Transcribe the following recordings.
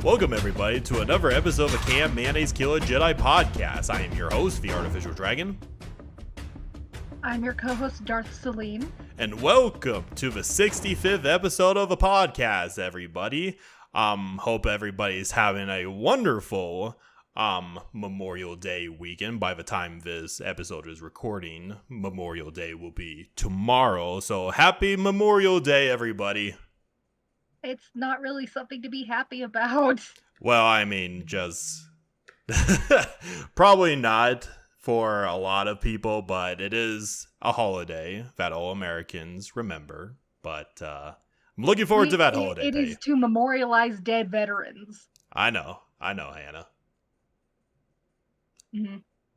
Welcome, everybody, to another episode of Can Mayonnaise Kill a Jedi podcast. I am your host, the Artificial Dragon. I'm your co-host, Darth Celine. And welcome to the 65th episode of the podcast, everybody. Hope everybody's having a wonderful Memorial Day weekend. By the time this episode is recording, Memorial Day will be tomorrow. So happy Memorial Day, everybody. It's not really something to be happy about. Well, I mean, just probably not for a lot of people, but it is a holiday that all Americans remember. But I'm looking forward to that holiday. It is to memorialize dead veterans. I know, Hannah. Mm-hmm.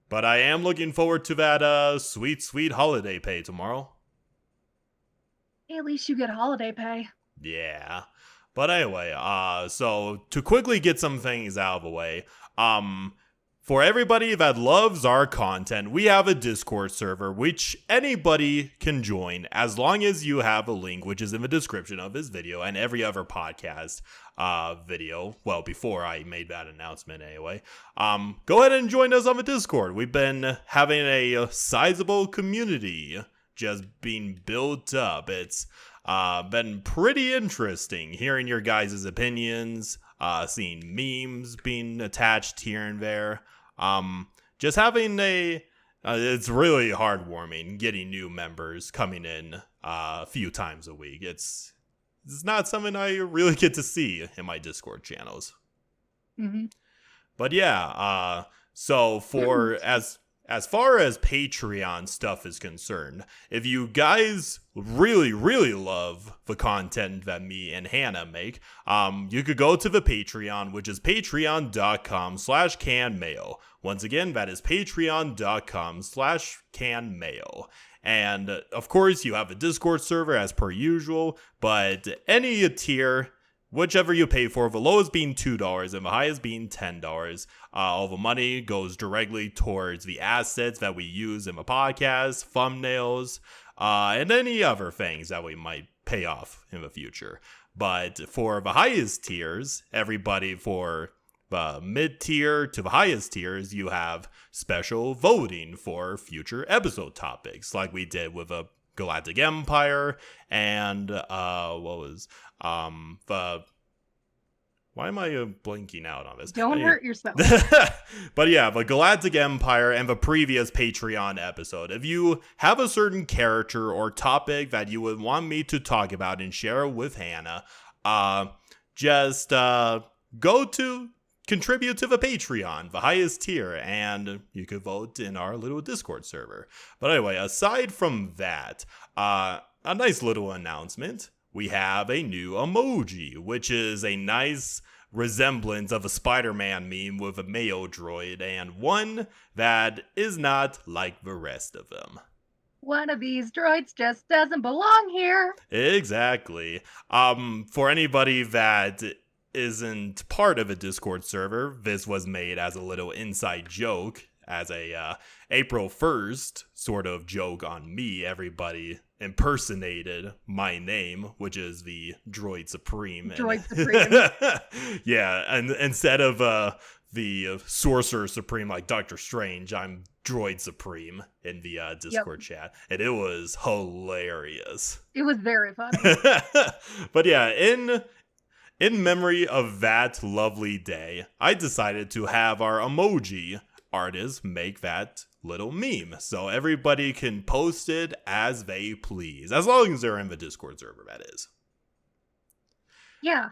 But I am looking forward to that sweet, sweet holiday pay tomorrow. At least you get holiday pay. Yeah. But anyway, so to quickly get some things out of the way, for everybody that loves our content, we have a Discord server which anybody can join as long as you have a link, which is in the description of this video and every other podcast video. Well, before I made that announcement anyway. Go ahead and join us on the Discord. We've been having a sizable community just being built up. It's been pretty interesting hearing your guys' opinions, seeing memes being attached here and there. Just having it's really heartwarming getting new members coming in a few times a week. It's not something I really get to see in my Discord channels. Mm-hmm. But yeah, so for as far as Patreon stuff is concerned, if you guys really, really love the content that me and Hannah make, you could go to the Patreon, which is patreon.com/canmail. Once again, that is patreon.com/canmail. And of course, you have a Discord server as per usual, but any tier, whichever you pay for, the lowest being $2 and the highest being $10. All the money goes directly towards the assets that we use in the podcast, thumbnails, and any other things that we might pay off in the future. But for the highest tiers, everybody for the mid-tier to the highest tiers, you have special voting for future episode topics, like we did with a Galactic Empire and why am I blinking out on this? Don't hurt yourself. But yeah, the Galactic Empire and the previous Patreon episode. If you have a certain character or topic that you would want me to talk about and share with Hannah, just go to contribute to the Patreon, the highest tier, and you could vote in our little Discord server. But anyway, aside from that, a nice little announcement. We have a new emoji, which is a nice resemblance of a Spider-Man meme with a Mayo droid, and one that is not like the rest of them. One of these droids just doesn't belong here. Exactly. For anybody that isn't part of a Discord server, this was made as a little inside joke, as a April 1st sort of joke on me. Everybody impersonated my name, which is the Droid Supreme. Yeah, and instead of the Sorcerer Supreme like Doctor Strange, I'm Droid Supreme in the Discord chat, and it was hilarious. It was very funny. But yeah, in memory of that lovely day, I decided to have our emoji artists make that little meme, so everybody can post it as they please, as long as they're in the Discord server, that is. Yeah.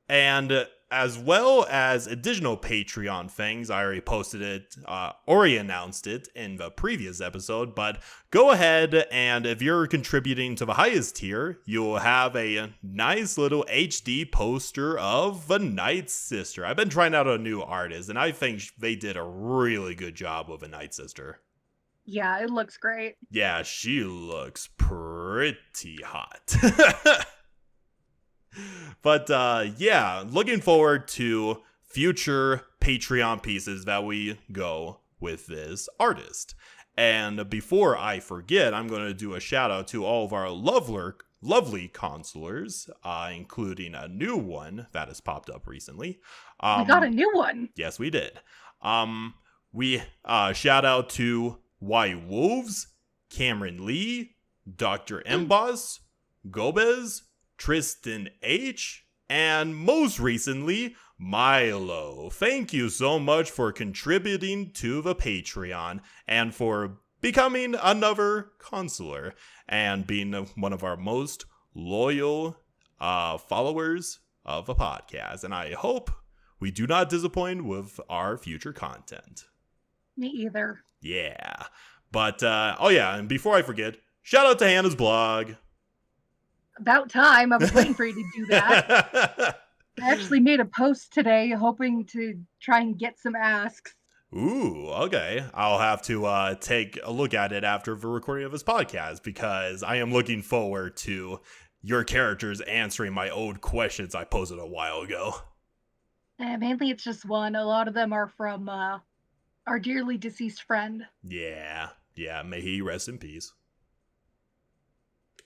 And as well as additional Patreon things, I already posted it, already announced it in the previous episode, but go ahead and if you're contributing to the highest tier, you'll have a nice little HD poster of the Night Sister. I've been trying out a new artist, and I think they did a really good job with a Night Sister. Yeah, it looks great. Yeah, she looks pretty hot. But yeah, looking forward to future Patreon pieces that we go with this artist. And before I forget, I'm going to do a shout out to all of our lovely consulars, including a new one that has popped up recently. We got a new one. Yes, we did. We shout out to White Wolves, Cameron Lee, Dr. Emboss, Gomez, Tristan H., and most recently, Milo. Thank you so much for contributing to the Patreon and for becoming another consular and being one of our most loyal followers of the podcast. And I hope we do not disappoint with our future content. Me either. Yeah. But, and before I forget, shout out to Hannah's blog. About time. I was waiting for you to do that. I actually made a post today hoping to try and get some asks. Ooh, okay. I'll have to take a look at it after the recording of this podcast because I am looking forward to your characters answering my old questions I posted a while ago. Mainly it's just one. A lot of them are from our dearly deceased friend. Yeah, may he rest in peace.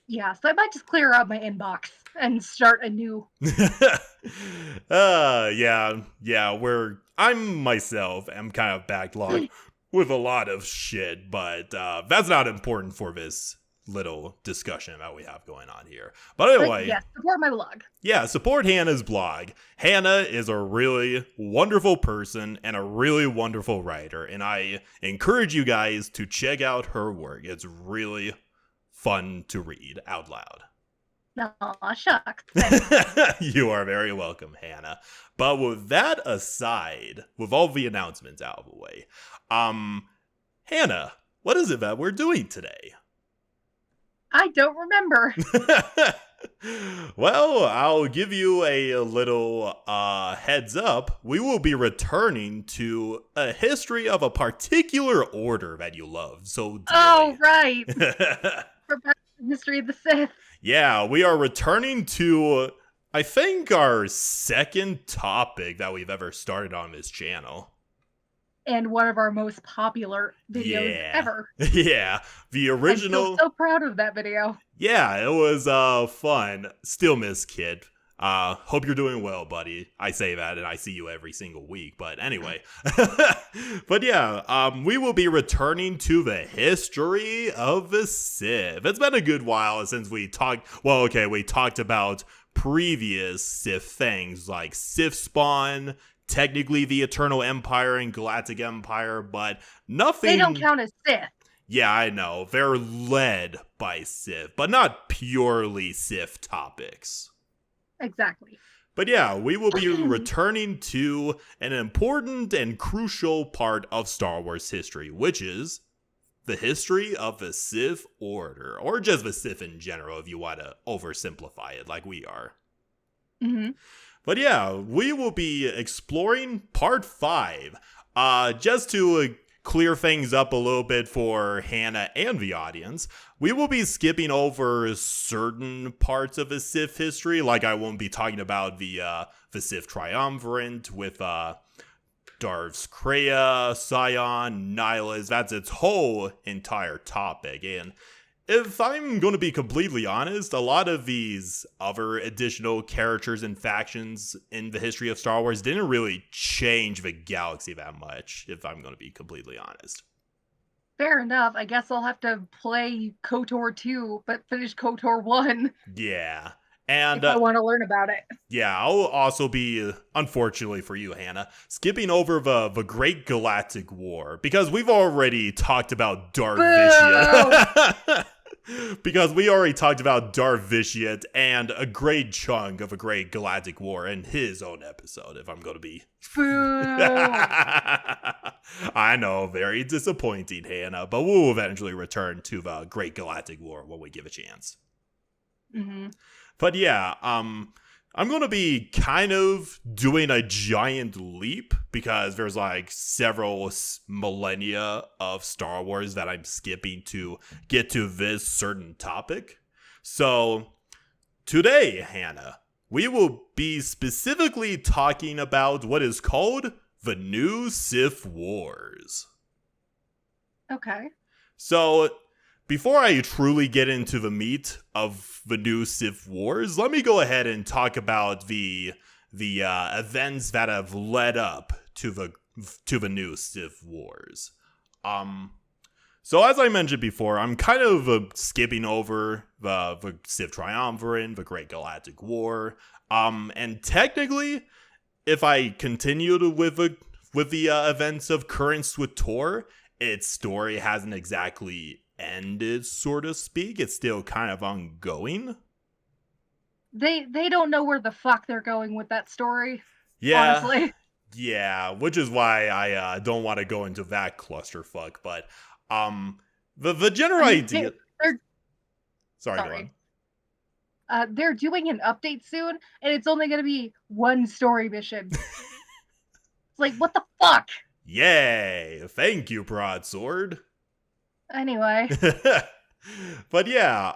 Yeah, so I might just clear out my inbox and start anew. I'm myself am kind of backlogged with a lot of shit, but that's not important for this little discussion that we have going on here. But anyway, yes, support my blog. Yeah, support Hannah's blog. Hannah is a really wonderful person and a really wonderful writer, and I encourage you guys to check out her work. It's really fun to read out loud. Aw, shucks. You are very welcome, Hannah. But with that aside, with all the announcements out of the way, Hannah, what is it that we're doing today? I don't remember. Well, I'll give you a little heads up. We will be returning to a history of a particular order that you love so dearly. Oh, right. For the history of the Sith. Yeah, we are returning to, I think, our second topic that we've ever started on this channel. And one of our most popular videos ever. Yeah, the original. I'm so proud of that video. Yeah, it was fun. Still miss Kid. Hope you're doing well, buddy. I say that and I see you every single week. But anyway. But yeah, we will be returning to the history of the Sith. It's been a good while since we talked. Well, okay, we talked about previous Sith things like Sith Spawn, technically the Eternal Empire and Galactic Empire, but nothing. They don't count as Sith. Yeah, I know. They're led by Sith, but not purely Sith topics. Exactly. But yeah, we will be returning to an important and crucial part of Star Wars history, which is the history of the Sith Order, or just the Sith in general, if you want to oversimplify it like we are. Mm-hmm. But yeah, we will be exploring part 5. Just to clear things up a little bit for Hannah and the audience, we will be skipping over certain parts of the Sith history, like I won't be talking about the Sith Triumvirate with Darths Kreia, Sion, Nihilus. That's its whole entire topic, and if I'm going to be completely honest, a lot of these other additional characters and factions in the history of Star Wars didn't really change the galaxy that much, if I'm going to be completely honest. Fair enough. I guess I'll have to play KOTOR 2, but finish KOTOR 1. Yeah. And if I want to learn about it. Yeah, I'll also be, unfortunately for you, Hannah, skipping over the Great Galactic War, because we've already talked about Darth Vitiate. Because we already talked about Darth Vitiate and a great chunk of a Great Galactic War in his own episode, if I'm going to be. I know, very disappointing, Hannah, but we'll eventually return to the Great Galactic War when we give a chance. Mm-hmm. But yeah, I'm going to be kind of doing a giant leap because there's like several millennia of Star Wars that I'm skipping to get to this certain topic. So today, Hannah, we will be specifically talking about what is called the new Sith Wars. Okay. So before I truly get into the meat of the new Sith Wars, let me go ahead and talk about the events that have led up to the new Sith Wars. So as I mentioned before, I'm kind of skipping over the Sith Triumvirate, the Great Galactic War, and technically, if I continued with the events of current SWTOR, its story hasn't exactly ended, so to speak. It's still kind of ongoing. They don't know where the fuck they're going with that story. Yeah, honestly. yeah, which is why I don't want to go into that clusterfuck. But the general idea. Sorry, go on. They're doing an update soon, and it's only going to be one story mission. It's like, what the fuck? Yay! Thank you, Broadsword. Anyway. But yeah,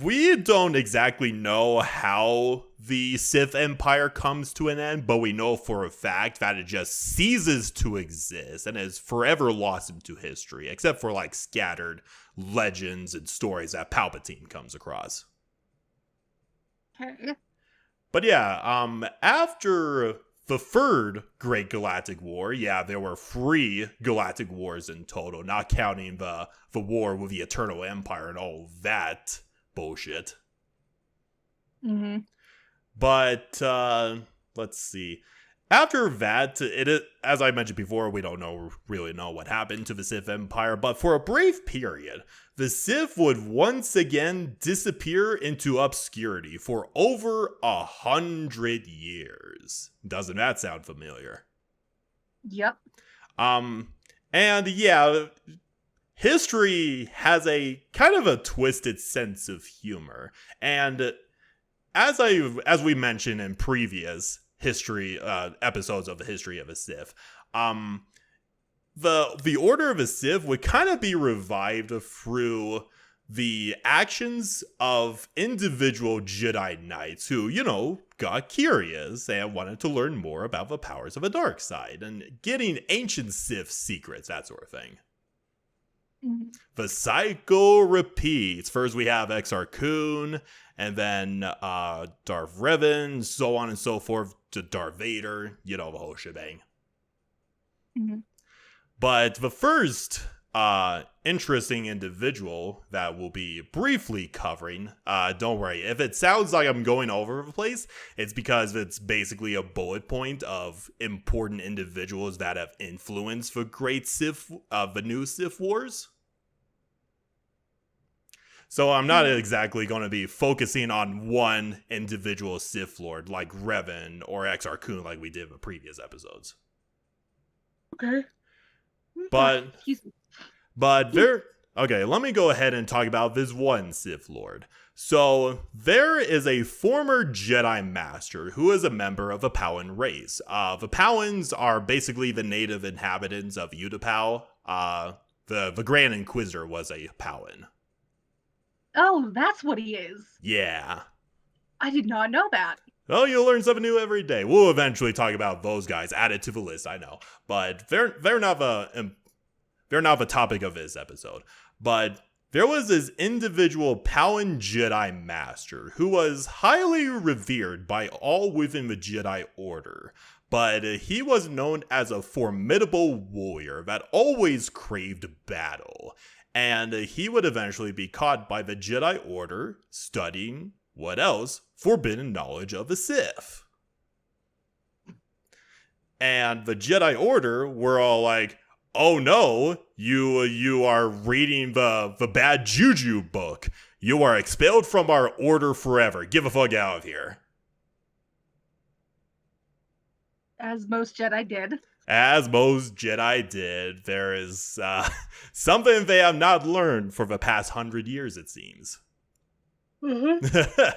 we don't exactly know how the Sith Empire comes to an end, but we know for a fact that it just ceases to exist and is forever lost into history, except for like scattered legends and stories that Palpatine comes across. Okay. But yeah, after the third Great Galactic War, yeah, there were 3 Galactic Wars in total, not counting the war with the Eternal Empire and all that bullshit. Mm-hmm. But let's see. After that, as I mentioned before, we don't really know what happened to the Sith Empire, but for a brief period, the Sith would once again disappear into obscurity for over 100 years. Doesn't that sound familiar? Yep. And yeah, history has a kind of a twisted sense of humor, and as we mentioned in previous history episodes of the history of a Sith, the Order of a Sith would kind of be revived through the actions of individual Jedi Knights who, got curious and wanted to learn more about the powers of the dark side and getting ancient Sith secrets, that sort of thing. Mm-hmm. The cycle repeats. First we have Exar Kun, and then Darth Riven, so on and so forth, to Darth Vader, the whole shebang. Mm-hmm. But the first interesting individual that we'll be briefly covering, don't worry, if it sounds like I'm going over the place, it's because it's basically a bullet point of important individuals that have influenced the the new Sith Wars. So I'm not exactly going to be focusing on one individual Sith Lord like Revan or Exar Kun like we did in the previous episodes. Okay. Okay, let me go ahead and talk about this one Sith Lord. So there is a former Jedi Master who is a member of the Pau'an race. The Pau'ans are basically the native inhabitants of Utapau. The Grand Inquisitor was a Pau'an. Oh, that's what he is. Yeah. I did not know that. Oh, you'll learn something new every day. We'll eventually talk about those guys added to the list, I know. But they're not the topic of this episode. But there was this individual Pau'an Jedi Master who was highly revered by all within the Jedi Order. But he was known as a formidable warrior that always craved battle. And he would eventually be caught by the Jedi Order studying, what else? Forbidden knowledge of the Sith. And the Jedi Order were all like, oh no, you are reading the bad juju book. You are expelled from our order forever. Get the fuck out of here. As most Jedi did. As most Jedi did. There is something they have not learned for the past 100 years, it seems. Mm-hmm.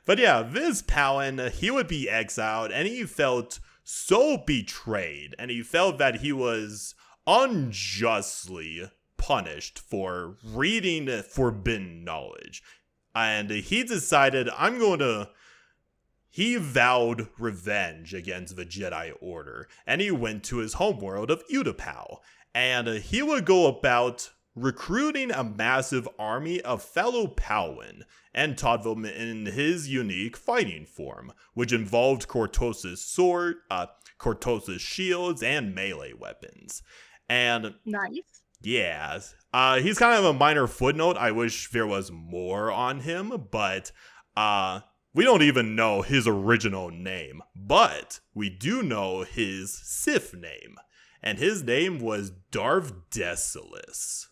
But yeah, this Pau'an, he would be exiled, and he felt so betrayed, and he felt that he was unjustly punished for reading forbidden knowledge. And he decided, he vowed revenge against the Jedi Order, and he went to his homeworld of Utapau. And he would go about recruiting a massive army of fellow Palin and taught them in his unique fighting form, which involved Cortosis' sword, Cortosis' shields, and melee weapons. And Nice. yeah, he's kind of a minor footnote. I wish there was more on him, but we don't even know his original name. But we do know his Sith name, and his name was Darth Desolus.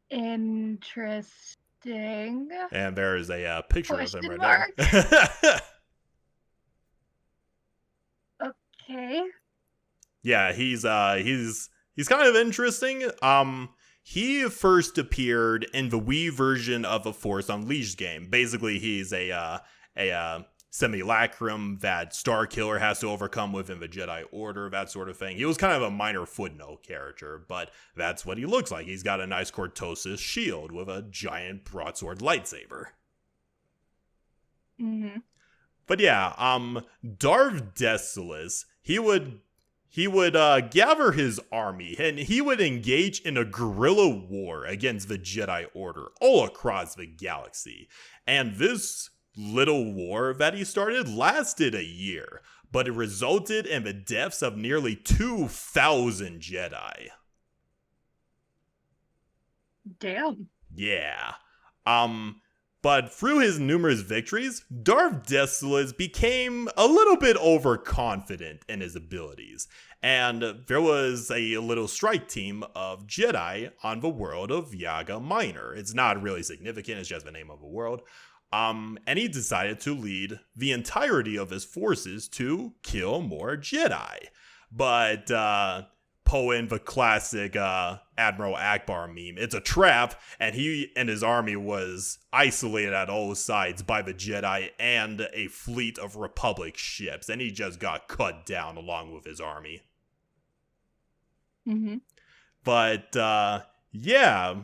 Interesting. And there is a picture of him Question right mark. there. Okay. Yeah, he's kind of interesting. He first appeared in the Wii version of a Force Unleashed game. Basically, he's a simulacrum that Starkiller has to overcome within the Jedi Order, that sort of thing. He was kind of a minor footnote character, but that's what he looks like. He's got a nice Cortosis shield with a giant broadsword lightsaber. Mm-hmm. But yeah, Darth Desolus, he would gather his army, and he would engage in a guerrilla war against the Jedi Order all across the galaxy. And this little war that he started lasted a year, but it resulted in the deaths of nearly 2,000 Jedi. Damn. Yeah. But through his numerous victories, Darth Desolus became a little bit overconfident in his abilities, and there was a little strike team of Jedi on the world of Yaga Minor. It's not really significant, it's just the name of a world. And he decided to lead the entirety of his forces to kill more Jedi. But pulling the classic Admiral Akbar meme, it's a trap, and he and his army was isolated at all sides by the Jedi and a fleet of Republic ships, and he just got cut down along with his army. Mm-hmm. But yeah,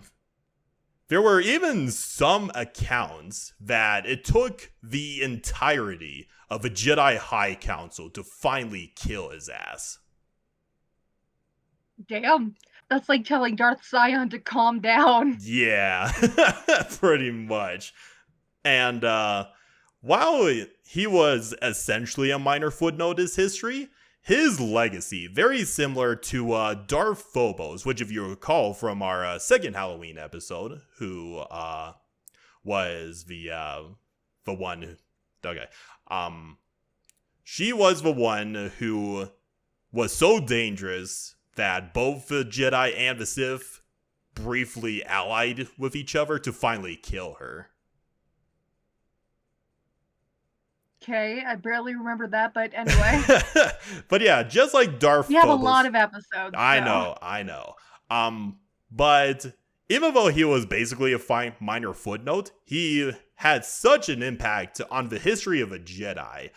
there were even some accounts that it took the entirety of a Jedi High Council to finally kill his ass. Damn. That's like telling Darth Sion to calm down. Yeah, pretty much. And while he was essentially a minor footnote in his history, his legacy, very similar to Darth Phobos, which if you recall from our second Halloween episode, who was the one, okay, she was the one who was so dangerous that both the Jedi and the Sith briefly allied with each other to finally kill her. Okay, I barely remember that, but anyway. But yeah, just like Darth We have Phobos, a lot of episodes. I so. know. But even though he was basically a minor footnote, he had such an impact on the history of a Jedi.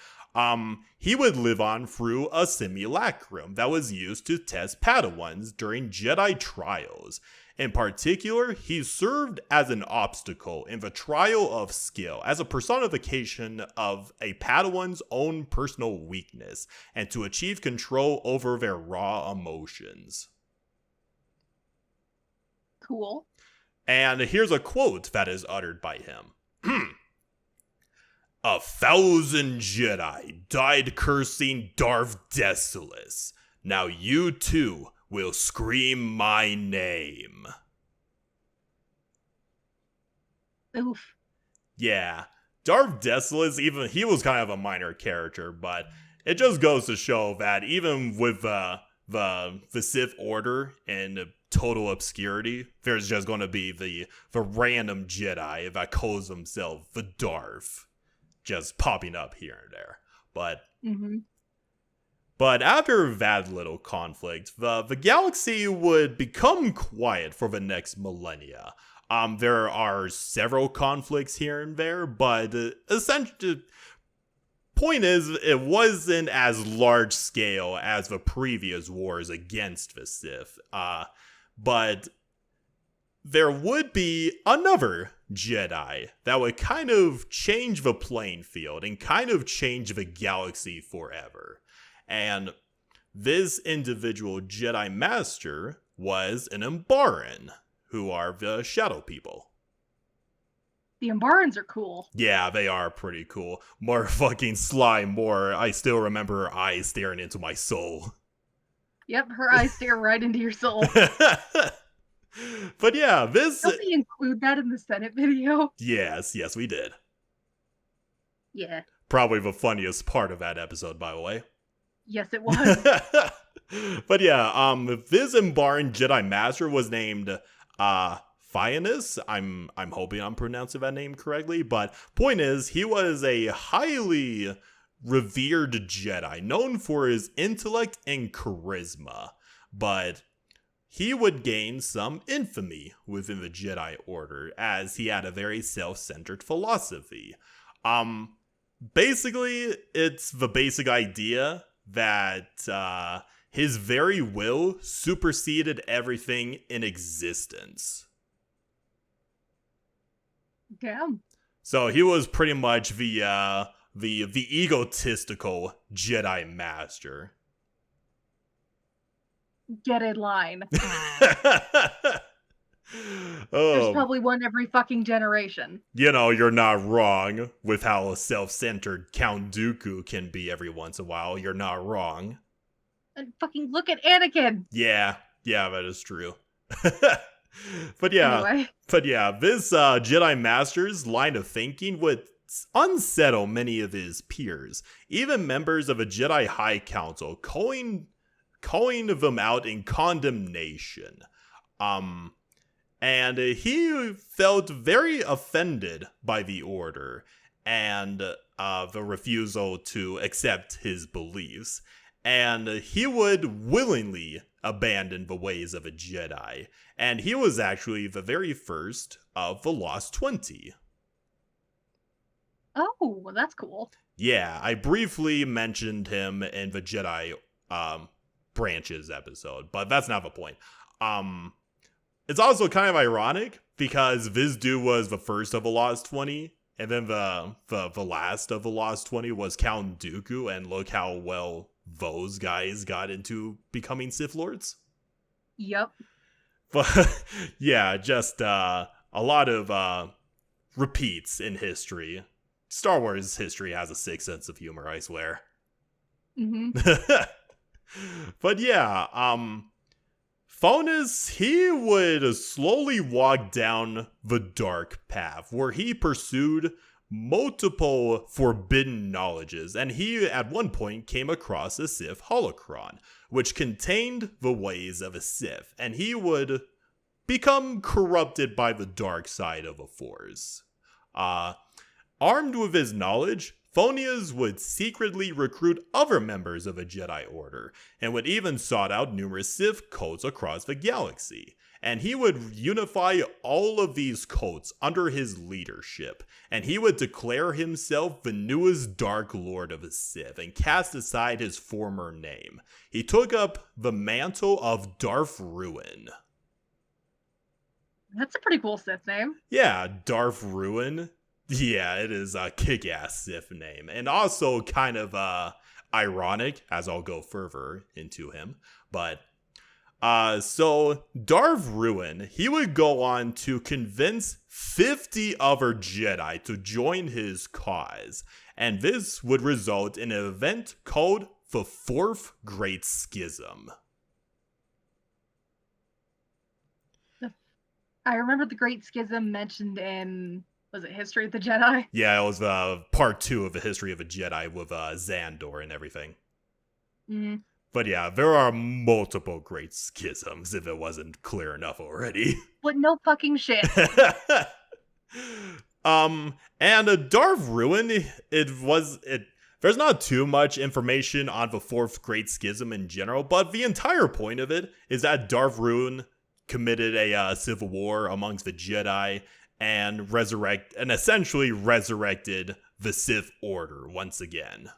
He would live on through a simulacrum that was used to test Padawans during Jedi trials. In particular, he served as an obstacle in the trial of skill, as a personification of a Padawan's own personal weakness, and to achieve control over their raw emotions. Cool. And here's a quote that is uttered by him. 1,000 Jedi died cursing Darth Desolus. Now you too will scream my name. Oof. Yeah, Darth Desolus, even he was kind of a minor character, but it just goes to show that even with the Sith Order in total obscurity, there's just going to be the random Jedi that calls himself the Darth, just popping up here and there. But after that little conflict, the galaxy would become quiet for the next millennia. There are several conflicts here and there, but essentially, point is, it wasn't as large scale as the previous wars against the Sith. But there would be another Jedi that would kind of change the playing field and kind of change the galaxy forever. And this individual Jedi Master was an Umbaran, who are the Shadow People. The Umbarans are cool. Yeah, they are pretty cool. More fucking sly, more. I still remember her eyes staring into my soul. Yep, her eyes stare right into your soul. But yeah, this... Don't we include that in the Senate video? Yes, we did. Yeah. Probably the funniest part of that episode, by the way. Yes, it was. But yeah, this Umbaran Jedi Master was named Fianus. I'm hoping I'm pronouncing that name correctly, but point is, he was a highly revered Jedi, known for his intellect and charisma, but he would gain some infamy within the Jedi Order, as he had a very self-centered philosophy. Basically, it's the basic idea that his very will superseded everything in existence. Damn. So he was pretty much the egotistical Jedi Master. Get in line. Oh, There's probably one every fucking generation. you know, you're not wrong with how self-centered Count Dooku can be every once in a while. You're not wrong. And fucking look at Anakin. Yeah, that is true. But yeah, Anyway. This Jedi Master's line of thinking would unsettle many of his peers, even members of a Jedi High Council, calling them out in condemnation. And he felt very offended by the Order and the refusal to accept his beliefs. And he would willingly abandon the ways of a Jedi. And he was actually the very first of the Lost 20. Oh, well, that's cool. Yeah, I briefly mentioned him in the Jedi Branches episode, but that's not the point. It's also kind of ironic because Vizdu was the first of the Lost 20, and then the last of the Lost 20 was Count Dooku, and look how well those guys got into becoming Sith Lords. Yep. But yeah, just a lot of repeats in history. Star Wars history has a sick sense of humor, I swear. Mm-hmm. But yeah, Faunus, he would slowly walk down the dark path where he pursued multiple forbidden knowledges, and he at one point came across a Sith holocron, which contained the ways of a Sith, and he would become corrupted by the dark side of the Force. Armed with his knowledge, Phonias would secretly recruit other members of a Jedi Order, and would even sought out numerous Sith cults across the galaxy. And he would unify all of these cults under his leadership, and he would declare himself the newest Dark Lord of the Sith, and cast aside his former name. He took up the mantle of Darth Ruin. That's a pretty cool Sith name. Yeah, Darth Ruin. Yeah, it is a kick-ass Sith name, and also kind of ironic, as I'll go further into him. But so Darth Ruin, he would go on to convince 50 other Jedi to join his cause, and this would result in an event called the Fourth Great Schism. I remember the Great Schism mentioned in, was it History of the Jedi? Yeah, it was part 2 of the History of a Jedi with Xandor and everything. Mm-hmm. But yeah, there are multiple great schisms, if it wasn't clear enough already. But no fucking shit. And Darth Ruin, there's not too much information on the Fourth Great Schism in general, but the entire point of it is that Darth Ruin committed a civil war amongst the Jedi and essentially resurrected the Sith Order once again.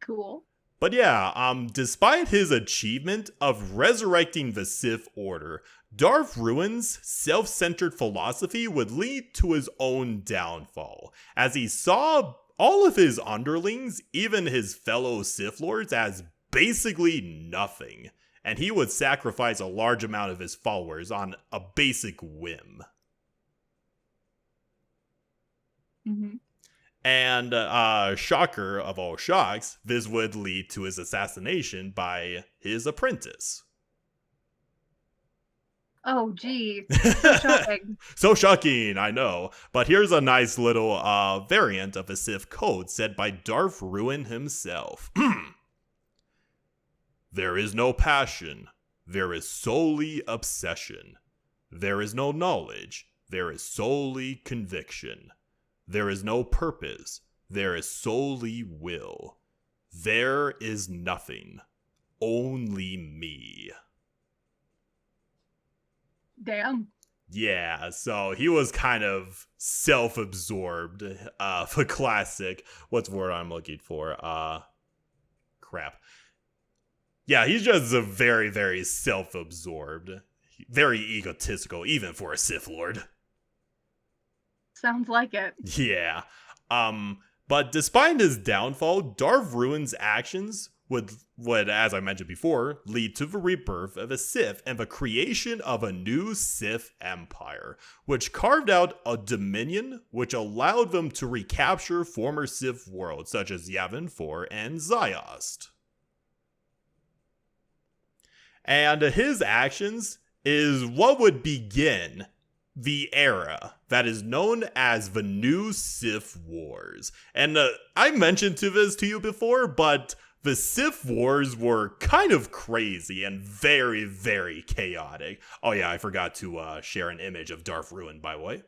Cool. But yeah, despite his achievement of resurrecting the Sith Order, Darth Ruin's self-centered philosophy would lead to his own downfall, as he saw all of his underlings, even his fellow Sith Lords, as basically nothing, and he would sacrifice a large amount of his followers on a basic whim. Mm-hmm. And shocker of all shocks, this would lead to his assassination by his apprentice. Oh, gee. So shocking. So shocking, I know. But here's a nice little variant of a Sith code said by Darth Ruin himself. There is no passion. There is solely obsession. There is no knowledge. There is solely conviction. There is no purpose. There is solely will. There is nothing. Only me. Damn. Yeah, so he was kind of self-absorbed. The classic. What's the word I'm looking for? Crap. Yeah, he's just a very, very self-absorbed. Very egotistical, even for a Sith Lord. Sounds like it. Yeah. But despite his downfall, Darth Ruin's actions would, as I mentioned before, lead to the rebirth of a Sith and the creation of a new Sith Empire, which carved out a dominion which allowed them to recapture former Sith worlds such as Yavin 4 and Ziost. And his actions is what would begin the era that is known as the new Sith Wars. And I mentioned this to you before, but the Sith Wars were kind of crazy and very, very chaotic. Oh yeah, I forgot to share an image of Darth Ruin, by the way.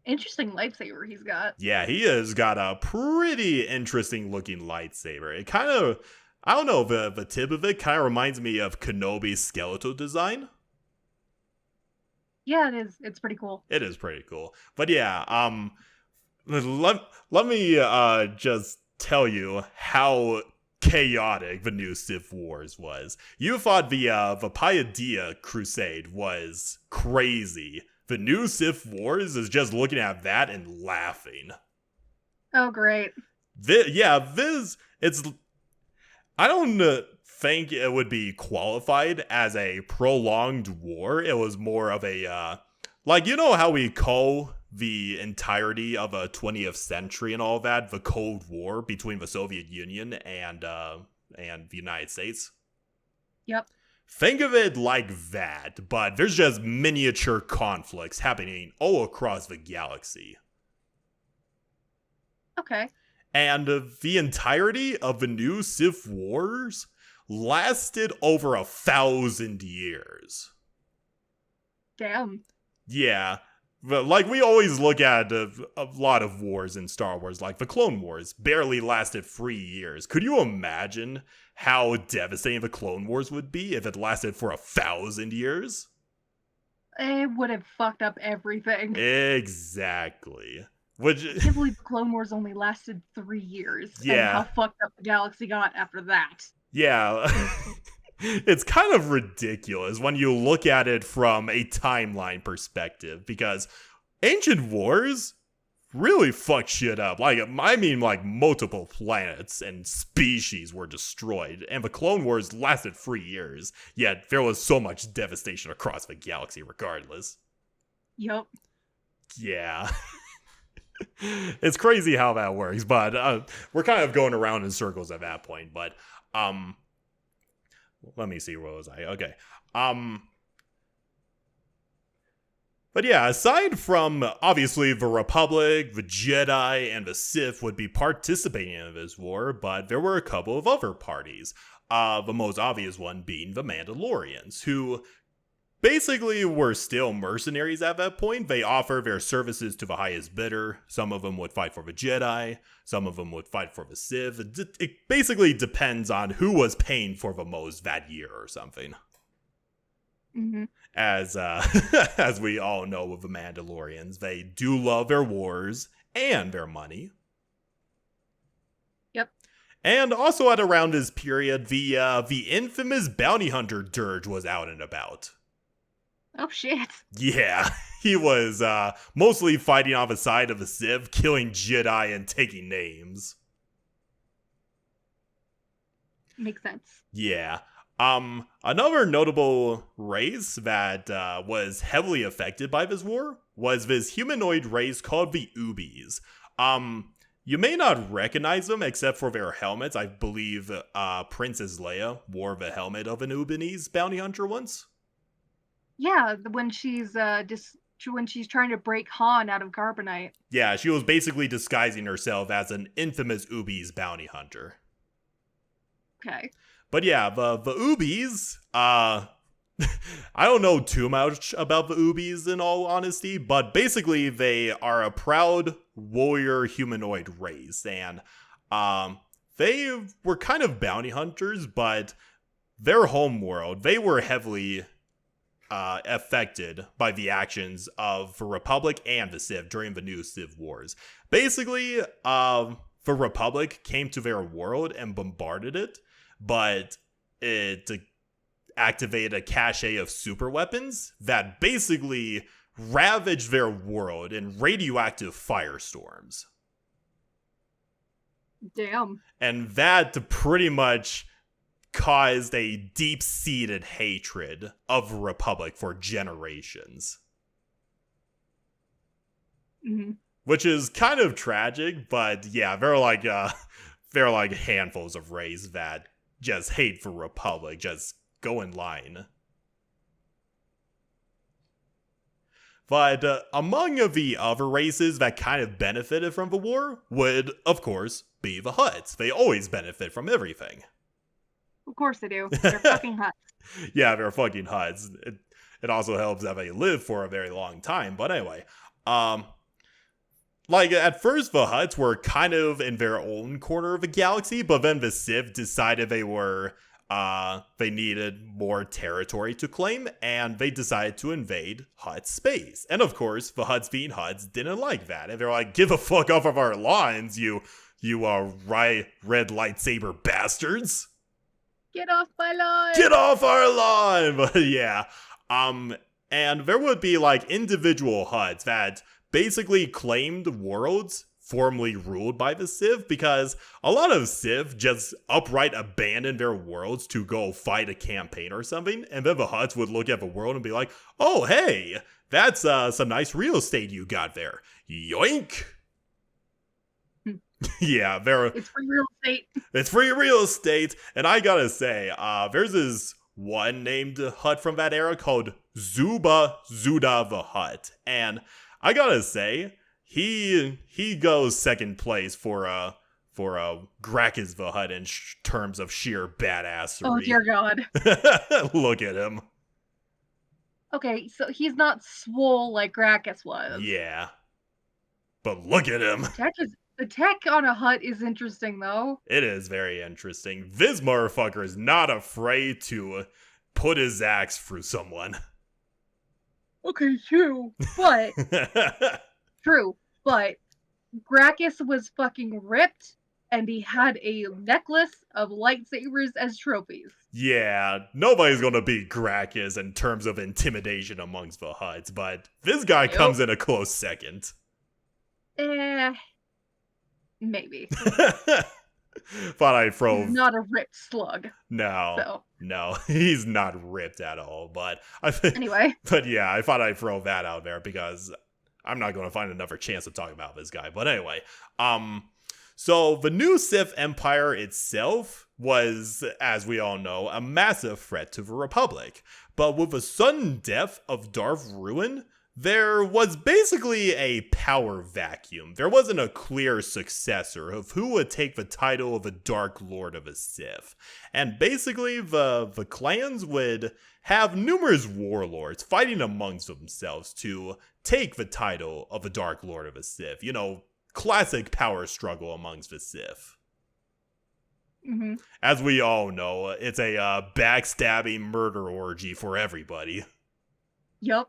Interesting lightsaber he's got. Yeah, he has got a pretty interesting looking lightsaber. It kind of, I don't know, the tip of it kind of reminds me of Kenobi's skeletal design. Yeah, it is. It's pretty cool. It is pretty cool. But yeah, let me just tell you how chaotic the new Sith Wars was. You thought the Paideia Crusade was crazy. The new Sith Wars is just looking at that and laughing. Oh, great. It's... I don't think it would be qualified as a prolonged war. It was more of a, like, you know how we call the entirety of a 20th century and all that the Cold War between the Soviet Union and the United States? Yep. Think of it like that, but there's just miniature conflicts happening all across the galaxy. Okay. And the entirety of the new Sith Wars lasted over 1,000 years. Damn. Yeah. But like we always look at a lot of wars in Star Wars, like the Clone Wars, barely lasted 3 years. Could you imagine how devastating the Clone Wars would be if it lasted for 1,000 years? It would have fucked up everything. Exactly. Which, I can't believe the Clone Wars only lasted 3 years. Yeah. And how fucked up the galaxy got after that. yeah. It's kind of ridiculous when you look at it from a timeline perspective, because Ancient Wars really fucked shit up. Like, I mean, like, multiple planets and species were destroyed, and the Clone Wars lasted 3 years, yet there was so much devastation across the galaxy regardless. Yup. Yeah. It's crazy how that works, but we're kind of going around in circles at that point, but, let me see, where was I? Okay. But yeah, aside from, obviously, the Republic, the Jedi, and the Sith would be participating in this war, but there were a couple of other parties. The most obvious one being the Mandalorians, who basically were still mercenaries at that point. They offer their services to the highest bidder. Some of them would fight for the Jedi. Some of them would fight for the Sith. It basically depends on who was paying for the most that year or something. Mm-hmm. As we all know with the Mandalorians, they do love their wars and their money. Yep. And also at around this period, the infamous bounty hunter dirge was out and about. Oh shit. Yeah, he was mostly fighting on the side of the Sith, killing Jedi and taking names. Makes sense. Yeah. Another notable race that was heavily affected by this war was this humanoid race called the Ubies. You may not recognize them except for their helmets. I believe Princess Leia wore the helmet of an Ubanese bounty hunter once. Yeah, when she's when she's trying to break Han out of carbonite. Yeah, she was basically disguising herself as an infamous Ubies bounty hunter. Okay. But yeah, the Ubies, I don't know too much about the Ubies in all honesty, but basically they are a proud warrior humanoid race, and they were kind of bounty hunters, but their home world, they were heavily affected by the actions of the Republic and the Sith during the new Sith Wars. Basically, the Republic came to their world and bombarded it, but it activated a cache of super weapons that basically ravaged their world in radioactive firestorms. Damn. And that pretty much caused a deep-seated hatred of the Republic for generations. Mm-hmm. Which is kind of tragic, but yeah, they're like handfuls of rays that just hate for Republic, just go in line. But among the other races that kind of benefited from the war would, of course, be the Hutts. They always benefit from everything. Of course they do. They're fucking Hutts. Yeah, they're fucking Hutts. It also helps that they live for a very long time. But anyway, like, at first, the Hutts were kind of in their own corner of the galaxy, but then the Sith decided they needed more territory to claim, and they decided to invade Hutt space. And of course, the Hutts being Hutts didn't like that, and they're like, "Give a fuck off of our lines, you red lightsaber bastards! Get off my line! Get off our line!" But yeah, and there would be like individual Hutts that basically claimed worlds formerly ruled by the Sith, because a lot of Sith just upright abandon their worlds to go fight a campaign or something, and then the Hutts would look at the world and be like, "Oh, hey, that's some nice real estate you got there. Yoink!" Yeah, it's free real estate. It's free real estate, and I gotta say, there's this one named Hutt from that era called Zuba Zuda the Hutt, and I gotta say, he goes second place for Gracchus the Hutt in terms of sheer badassery. Oh dear God! Look at him. Okay, so he's not swole like Gracchus was. Yeah, but look at him. The tech on a Hutt is interesting, though. It is very interesting. This motherfucker is not afraid to put his axe through someone. Okay, true, but Gracchus was fucking ripped, and he had a necklace of lightsabers as trophies. Yeah, nobody's gonna beat Gracchus in terms of intimidation amongst the Hutts, but this guy comes in a close second. Maybe. Thought I'd throw. He's not a ripped slug. No, he's not ripped at all. But anyway. But yeah, I thought I'd throw that out there because I'm not going to find another chance to talk about this guy. But anyway, so the new Sith Empire itself was, as we all know, a massive threat to the Republic. But with the sudden death of Darth Ruin, there was basically a power vacuum. There wasn't a clear successor of who would take the title of a Dark Lord of a Sith. And basically, the clans would have numerous warlords fighting amongst themselves to take the title of a Dark Lord of a Sith. You know, classic power struggle amongst the Sith. Mm-hmm. As we all know, it's a backstabbing murder orgy for everybody. Yup.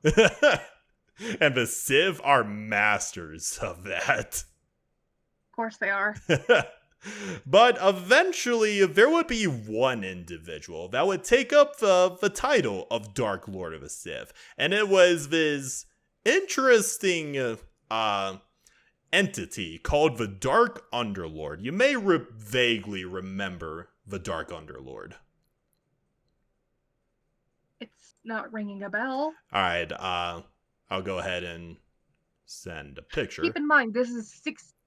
And the Sith are masters of that. Of course they are. But eventually, there would be one individual that would take up the title of Dark Lord of the Sith. And it was this interesting entity called the Dark Underlord. You may vaguely remember the Dark Underlord. It's not ringing a bell. Alright, I'll go ahead and send a picture. Keep in mind, this is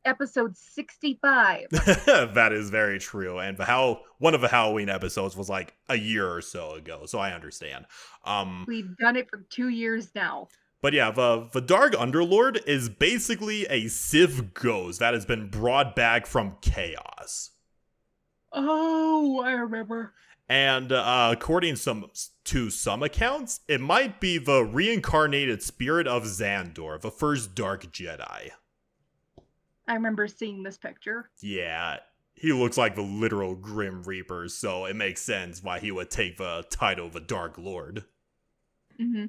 episode 65. That is very true. And one of the Halloween episodes was like a year or so ago, so I understand. We've done it for 2 years now. But yeah, the Dark Underlord is basically a Sith ghost that has been brought back from chaos. Oh, I remember. And according to some accounts, it might be the reincarnated spirit of Xandor, the first Dark Jedi. I remember seeing this picture. Yeah, he looks like the literal Grim Reaper, so it makes sense why he would take the title of the Dark Lord. Mm-hmm.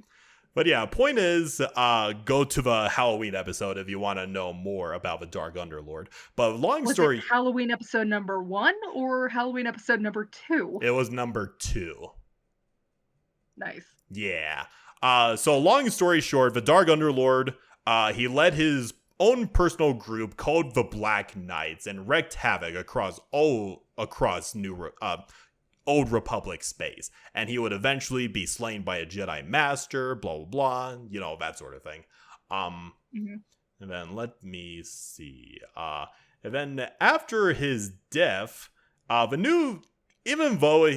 But yeah, point is, go to the Halloween episode if you want to know more about the Dark Underlord. But long story... Was it Halloween episode number 1 or Halloween episode number 2? It was number 2. Nice. Yeah. So long story short, the Dark Underlord, he led his own personal group called the Black Knights and wreaked havoc across Old Republic space, and he would eventually be slain by a Jedi Master, blah blah blah, that sort of thing. Mm-hmm. And then let me see. And then after his death, even though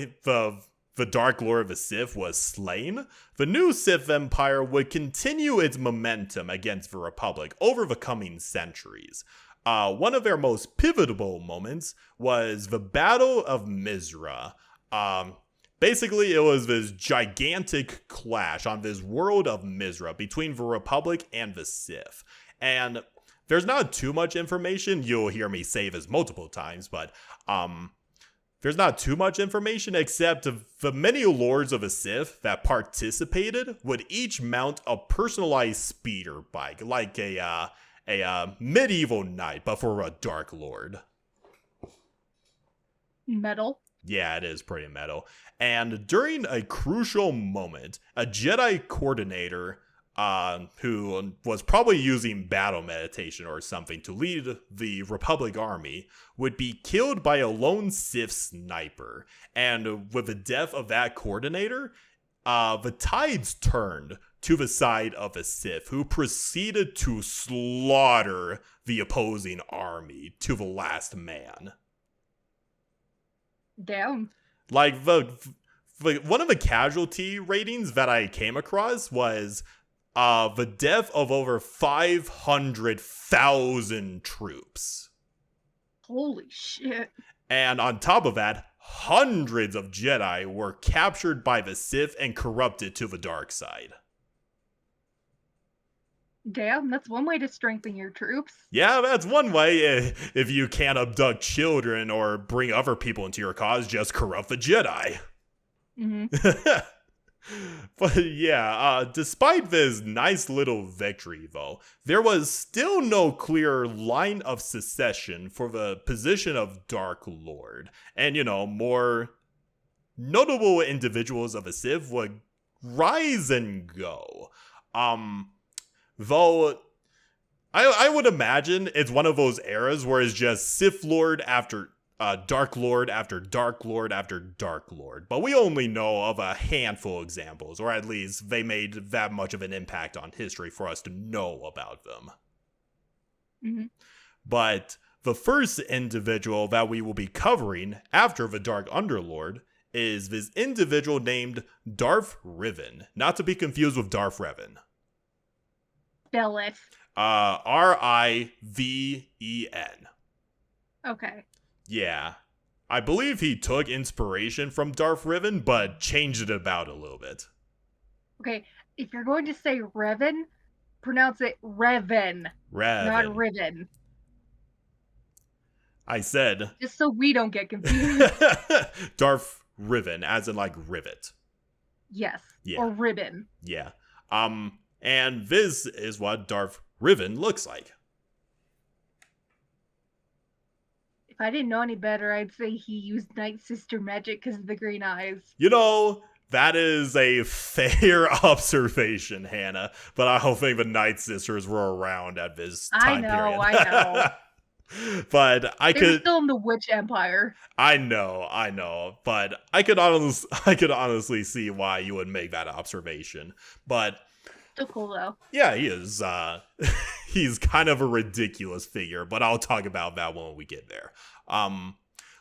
the Dark Lord of the Sith was slain, the new Sith Empire would continue its momentum against the Republic over the coming centuries. One of their most pivotal moments was the Battle of Mizra. Basically, it was this gigantic clash on this world of Mizra between the Republic and the Sith. And there's not too much information. You'll hear me say this multiple times, but there's not too much information except the many lords of the Sith that participated would each mount a personalized speeder bike, like a medieval knight, but for a Dark Lord. Metal. Yeah, it is pretty metal. And during a crucial moment, a Jedi coordinator who was probably using battle meditation or something to lead the Republic army would be killed by a lone Sith sniper. And with the death of that coordinator, the tides turned to the side of the Sith, who proceeded to slaughter the opposing army to the last man. Damn. Like, one of the casualty ratings that I came across was the death of over 500,000 troops. Holy shit. And on top of that, hundreds of Jedi were captured by the Sith and corrupted to the dark side. Damn, that's one way to strengthen your troops. Yeah, that's one way. If you can't abduct children or bring other people into your cause, just corrupt the Jedi. Mm-hmm. But yeah, despite this nice little victory, though, there was still no clear line of succession for the position of Dark Lord. And, more notable individuals of the Sith would rise and go. Though, I would imagine it's one of those eras where it's just Sith Lord after Dark Lord after Dark Lord after Dark Lord. But we only know of a handful of examples, or at least they made that much of an impact on history for us to know about them. Mm-hmm. But the first individual that we will be covering after the Dark Underlord is this individual named Darth Riven, not to be confused with Darth Revan. Spell it. Riven. Okay. Yeah. I believe he took inspiration from Darth Riven, but changed it about a little bit. Okay, if you're going to say Revan, pronounce it Reven. Not Riven. I said. Just so we don't get confused. Darth Riven, as in like rivet. Yes. Yeah. Or ribbon. Yeah. And this is what Darth Riven looks like. If I didn't know any better, I'd say he used Night Sister magic because of the green eyes. You know, that is a fair observation, Hannah, but I don't think the Night Sisters were around at this time period. I know. But They were still in the Witch Empire. I know, but I could honestly see why you would make that observation. But Still cool though. yeah, he is. He's kind of a ridiculous figure, but I'll talk about that when we get there.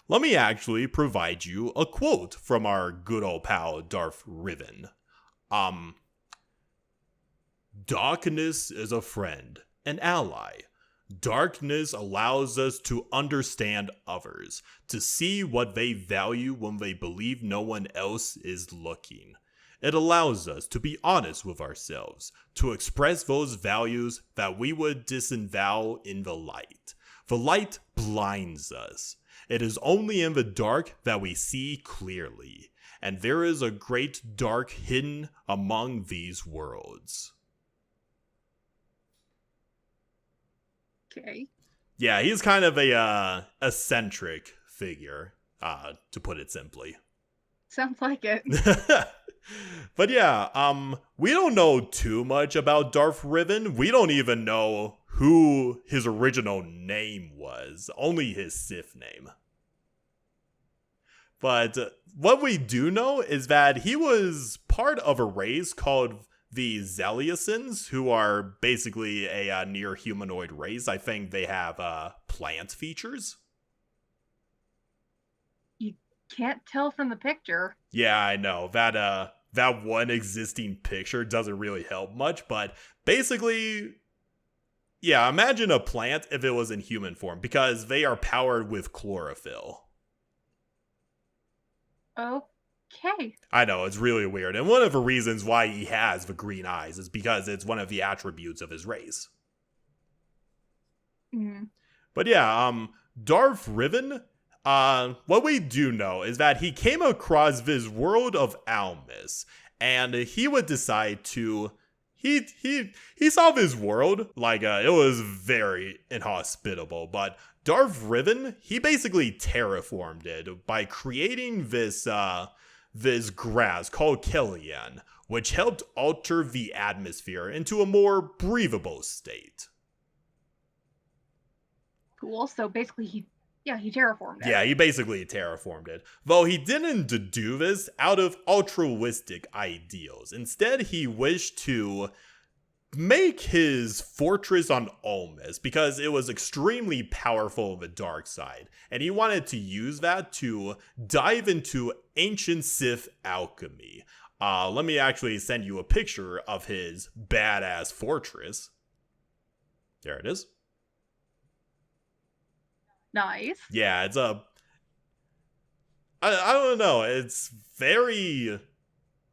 Let me actually provide you a quote from our good old pal Darth Riven. Darkness is a friend, an ally. Darkness allows us to understand others, to see what they value when they believe no one else is looking. It allows us to be honest with ourselves, to express those values that we would disavow in the light. The light blinds us. It is only in the dark that we see clearly, and there is a great dark hidden among these worlds. Okay. Yeah, he's kind of a eccentric figure, to put it simply. Sounds like it. But yeah, we don't know too much about Darth Riven. We don't even know who his original name was, only his Sith name. But what we do know is that he was part of a race called the Zeliusins, who are basically a near humanoid race. I think they have plant features. You can't tell from the picture. Yeah, I know. That one existing picture doesn't really help much, but basically, yeah, imagine a plant if it was in human form, because they are powered with chlorophyll. Okay. I know, it's really weird. And one of the reasons why he has the green eyes is because it's one of the attributes of his race. Mm. But yeah, Darth Riven, what we do know is that he came across this world of Almus, and he would decide to... He saw this world, like, it was very inhospitable, but Darth Riven, he basically terraformed it by creating this grass called Kellyan, which helped alter the atmosphere into a more breathable state. Cool. So basically he terraformed it. Yeah, he basically terraformed it. Though he didn't do this out of altruistic ideals. Instead, he wished to make his fortress on Almus because it was extremely powerful of the dark side, and he wanted to use that to dive into ancient Sith alchemy. Let me actually send you a picture of his badass fortress. There it is. Nice. Yeah, it's I don't know, it's very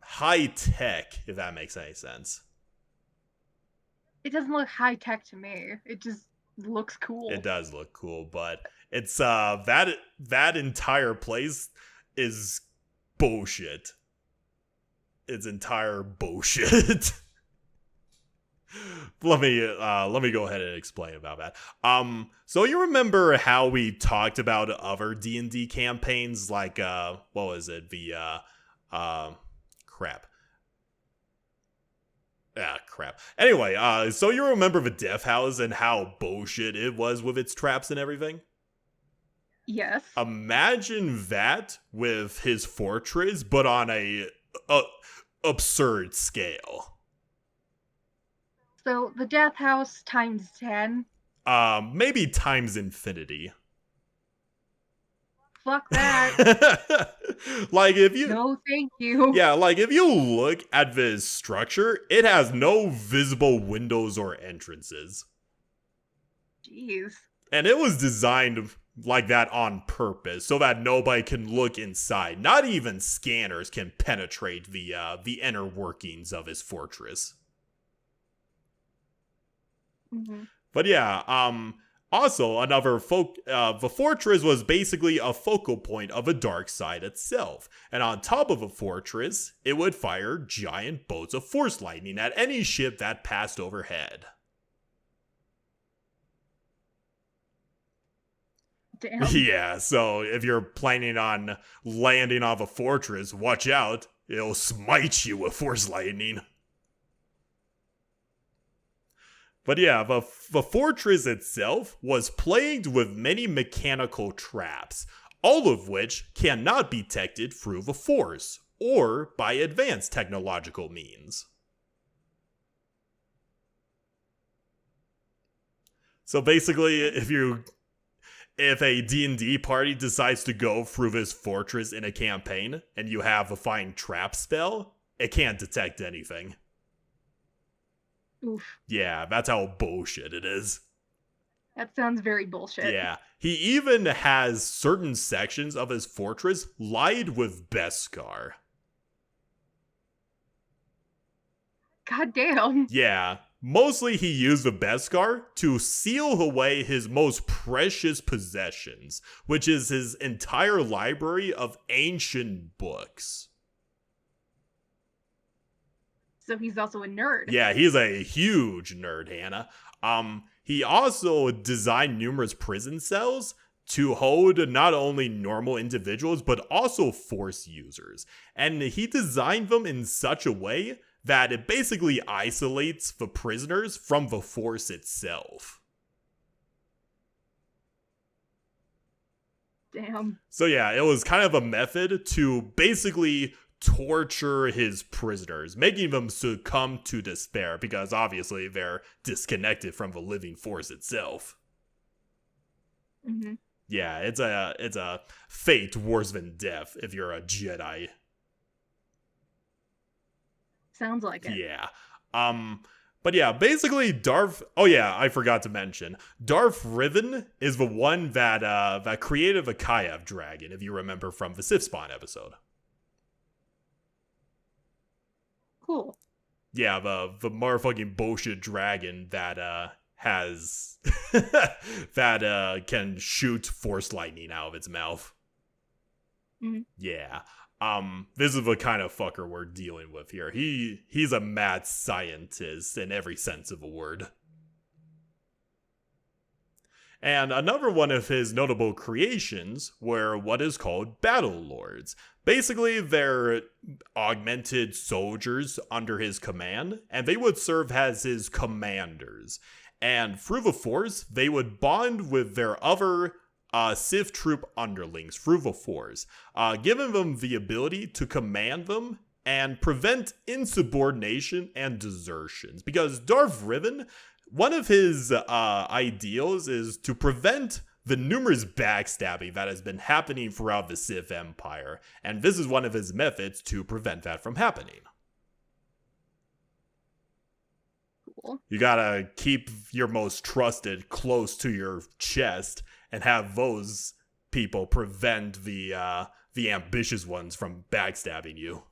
high tech, if that makes any sense. It doesn't look high tech to me. It just looks cool. It does look cool, but it's that entire place is bullshit. It's entire bullshit. Let me go ahead and explain about that. So you remember how we talked about other D&D campaigns, like what was it? Crap. Anyway, so you remember the Death House and how bullshit it was with its traps and everything? Yes. Imagine that with his fortress, but on a absurd scale. So the Death House times 10. Maybe times infinity. Fuck that. Like if you... No, thank you. Yeah, like if you look at this structure, it has no visible windows or entrances. Jeez. And it was designed like that on purpose, so that nobody can look inside. Not even scanners can penetrate the inner workings of his fortress. Mm-hmm. But yeah, also the fortress was basically a focal point of the dark side itself. And on top of a fortress, it would fire giant bolts of force lightning at any ship that passed overhead. Damn. Yeah, so if you're planning on landing off a fortress, watch out. It'll smite you with force lightning. But yeah, the fortress itself was plagued with many mechanical traps, all of which cannot be detected through the Force or by advanced technological means. So basically, if a D&D party decides to go through this fortress in a campaign and you have a find trap spell, it can't detect anything. Oof. Yeah, that's how bullshit it is. That sounds very bullshit. Yeah. He even has certain sections of his fortress lined with Beskar. God damn. Yeah. Mostly he used the Beskar to seal away his most precious possessions, which is his entire library of ancient books. So he's also a nerd. Yeah, he's a huge nerd, Hannah. He also designed numerous prison cells to hold not only normal individuals, but also Force users. And he designed them in such a way that it basically isolates the prisoners from the Force itself. Damn. So yeah, it was kind of a method to basically torture his prisoners, making them succumb to despair because obviously they're disconnected from the living Force itself. Mm-hmm. Yeah, it's a fate worse than death if you're a Jedi. Sounds like it. Yeah. But yeah, basically oh yeah, I forgot to mention. Darth Riven is the one that created the Kiev dragon, if you remember from the Sith Spawn episode. Cool. Yeah, the motherfucking bullshit dragon that has that can shoot force lightning out of its mouth. Mm-hmm. Yeah. This is the kind of fucker we're dealing with here. He's a mad scientist in every sense of a word. And another one of his notable creations were what is called Battle Lords. Basically, they're augmented soldiers under his command, and they would serve as his commanders. And through the Force, they would bond with their other Sith troop underlings through the Force, giving them the ability to command them and prevent insubordination and desertions. Because Darth Riven, one of his ideals is to prevent the numerous backstabbing that has been happening throughout the Sith Empire, and this is one of his methods to prevent that from happening. Cool. You gotta keep your most trusted close to your chest and have those people prevent the ambitious ones from backstabbing you.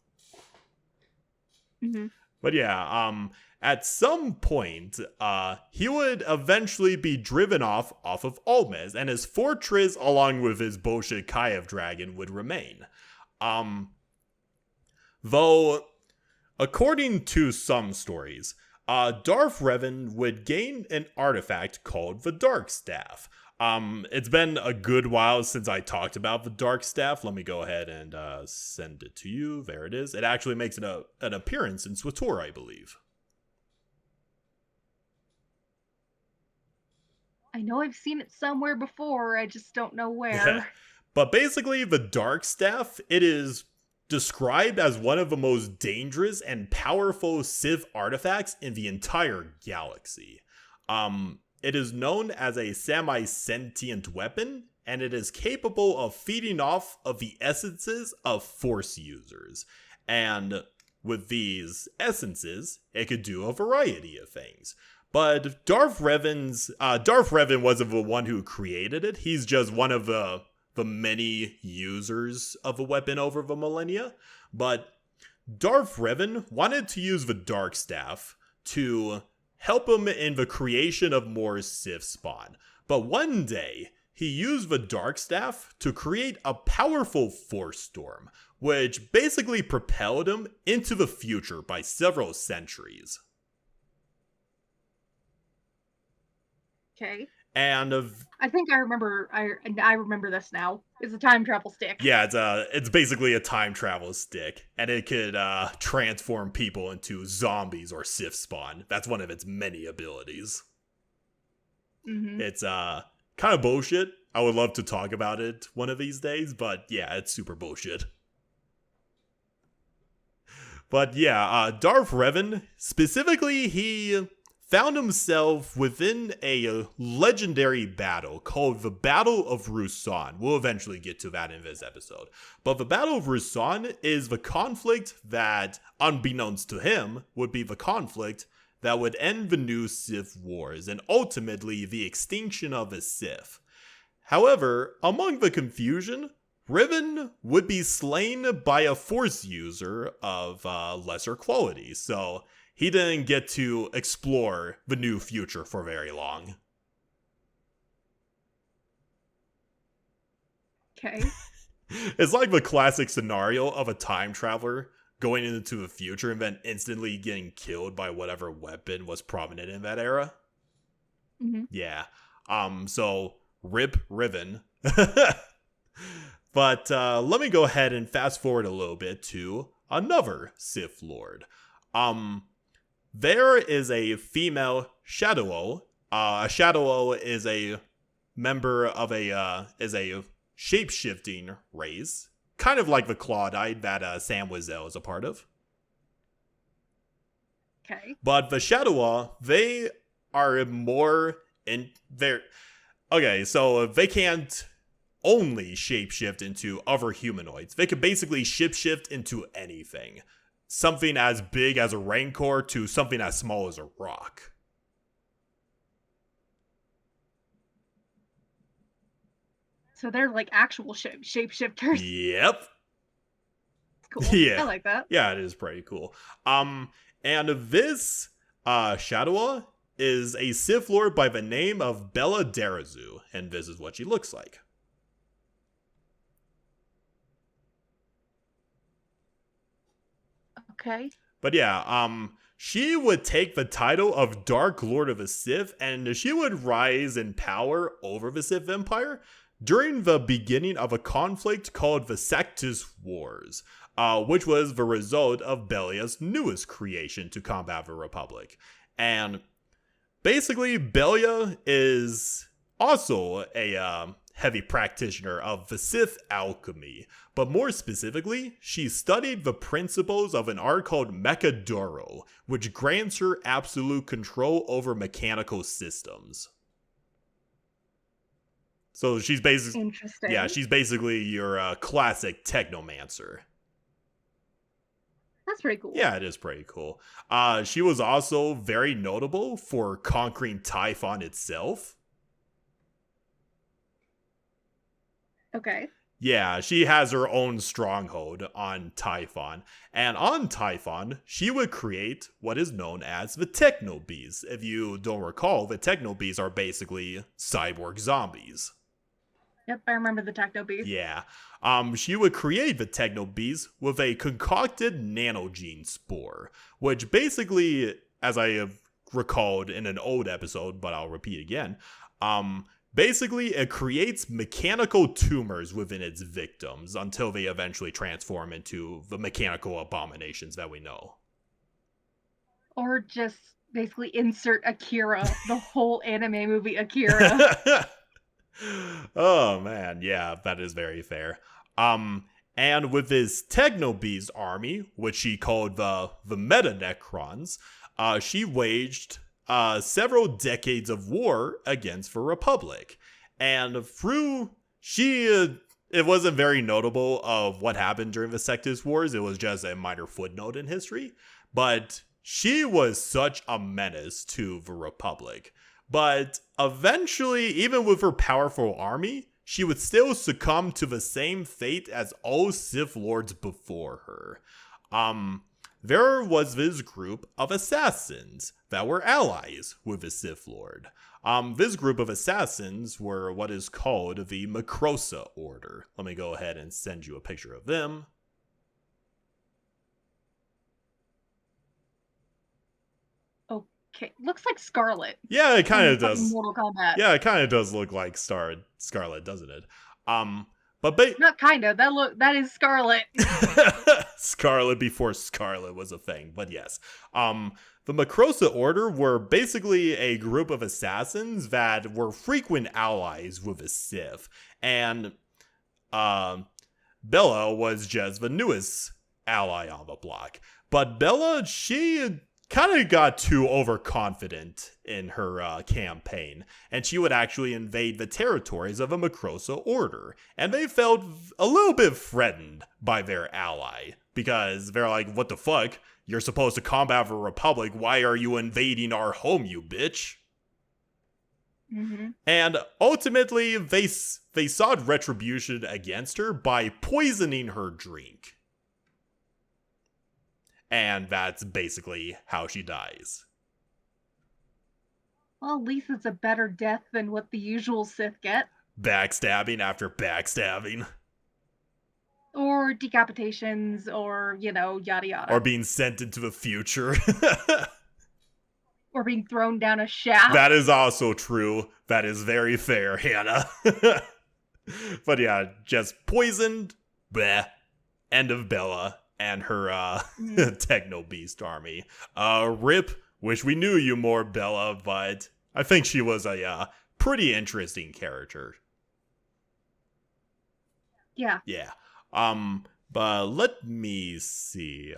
Mm-hmm. But yeah, at some point, he would eventually be driven off of Almaz, and his fortress, along with his bullshit Kiev dragon, would remain. Though, according to some stories, Darth Riven would gain an artifact called the Dark Staff. It's been a good while since I talked about the Dark Staff. Let me go ahead and send it to you. There it is. It actually makes an appearance in SWTOR, I believe. I know I've seen it somewhere before, I just don't know where. But basically, the Dark Staff, it is described as one of the most dangerous and powerful Sith artifacts in the entire galaxy. It is known as a semi-sentient weapon, and it is capable of feeding off of the essences of Force users. And with these essences, it could do a variety of things. But Darth Riven wasn't the one who created it. He's just one of the many users of a weapon over the millennia. But Darth Riven wanted to use the Dark Staff to help him in the creation of more Sith spawn. But one day, he used the Dark Staff to create a powerful Force storm, which basically propelled him into the future by several centuries. Okay. And I think I remember. I remember this now. It's a time travel stick. yeah, it's basically a time travel stick, and it could transform people into zombies or Sith spawn. That's one of its many abilities. Mm-hmm. It's kind of bullshit. I would love to talk about it one of these days, but yeah, it's super bullshit. But yeah, Darth Riven, specifically, he found himself within a legendary battle called the Battle of Rusan. We'll eventually get to that in this episode. But the Battle of Rusan is the conflict that, unbeknownst to him, would be the conflict that would end the new Sith Wars and ultimately the extinction of the Sith. However, among the confusion, Riven would be slain by a Force user of lesser quality, so he didn't get to explore the new future for very long. Okay. It's like the classic scenario of a time traveler going into the future and then instantly getting killed by whatever weapon was prominent in that era. Mm-hmm. Yeah. So rip Riven. But let me go ahead and fast forward a little bit to another Sith Lord. There is a female Shadow-O. A Shadow-O is a member of a shape-shifting race, kind of like the Clawdite that Sam Wizell is a part of. Okay. But the Shadow-O, they are more in their... Okay, so they can't only shapeshift into other humanoids. They could basically shapeshift into anything. Something as big as a Rancor to something as small as a rock. So they're like actual shapeshifters. Yep. Cool. Yeah. I like that. Yeah, it is pretty cool. And this Shadow-O is a Sith Lord by the name of Bella Darzu, and this is what she looks like. Okay. But yeah, she would take the title of Dark Lord of the Sith, and she would rise in power over the Sith Empire during the beginning of a conflict called the Sith Wars, which was the result of Belia's newest creation to combat the Republic. And basically, Belia is also a heavy practitioner of the Sith alchemy, but more specifically, she studied the principles of an art called Mechadoro, which grants her absolute control over mechanical systems. So she's basically... Interesting. Yeah, she's basically your classic technomancer. That's pretty cool. Yeah, it is pretty cool. She was also very notable for conquering Typhon itself. Okay. Yeah, she has her own stronghold on Typhon. And on Typhon, she would create what is known as the Techno Bees. If you don't recall, the Techno Bees are basically cyborg zombies. Yep, I remember the Techno Beast. Yeah. She would create the Techno Bees with a concocted nanogene spore, which basically, as I have recalled in an old episode, but I'll repeat again, basically it creates mechanical tumors within its victims until they eventually transform into the mechanical abominations that we know. Or just basically insert Akira, the whole anime movie Akira. Oh man, yeah, that is very fair. And with his Technobees army, which she called the Meta Necrons, she waged several decades of war against the Republic. And through it wasn't very notable of what happened during the Sith Wars. It was just a minor footnote in history. But she was such a menace to the Republic. But eventually, even with her powerful army, she would still succumb to the same fate as all Sith Lords before her. There was this group of assassins that were allies with the Sith Lord. This group of assassins were what is called the Macrosa Order. Let me go ahead and send you a picture of them. Okay, looks like Scarlet. Yeah, it kind of from does. Mortal Kombat. Yeah, it kind of does look like Scarlet, doesn't it? But Not kind of. That is Scarlet. Scarlet before Scarlet was a thing, but yes. The Macrosa Order were basically a group of assassins that were frequent allies with the Sith, and Bella was just the newest ally on the block. But Bella, she kind of got too overconfident in her campaign, and she would actually invade the territories of the Macrosa Order, and they felt a little bit threatened by their ally, because they're like, what the fuck? You're supposed to combat the Republic, why are you invading our home, you bitch? Mm-hmm. And ultimately, they sought retribution against her by poisoning her drink. And that's basically how she dies. Well, at least it's a better death than what the usual Sith get. Backstabbing after backstabbing. Or decapitations, or, yada yada. Or being sent into the future. Or being thrown down a shaft. That is also true. That is very fair, Hannah. But yeah, just poisoned. Bleh. End of Bella and her Techno Beast army. Rip, wish we knew you more, Bella, but I think she was a pretty interesting character. Yeah. Yeah. But let me see.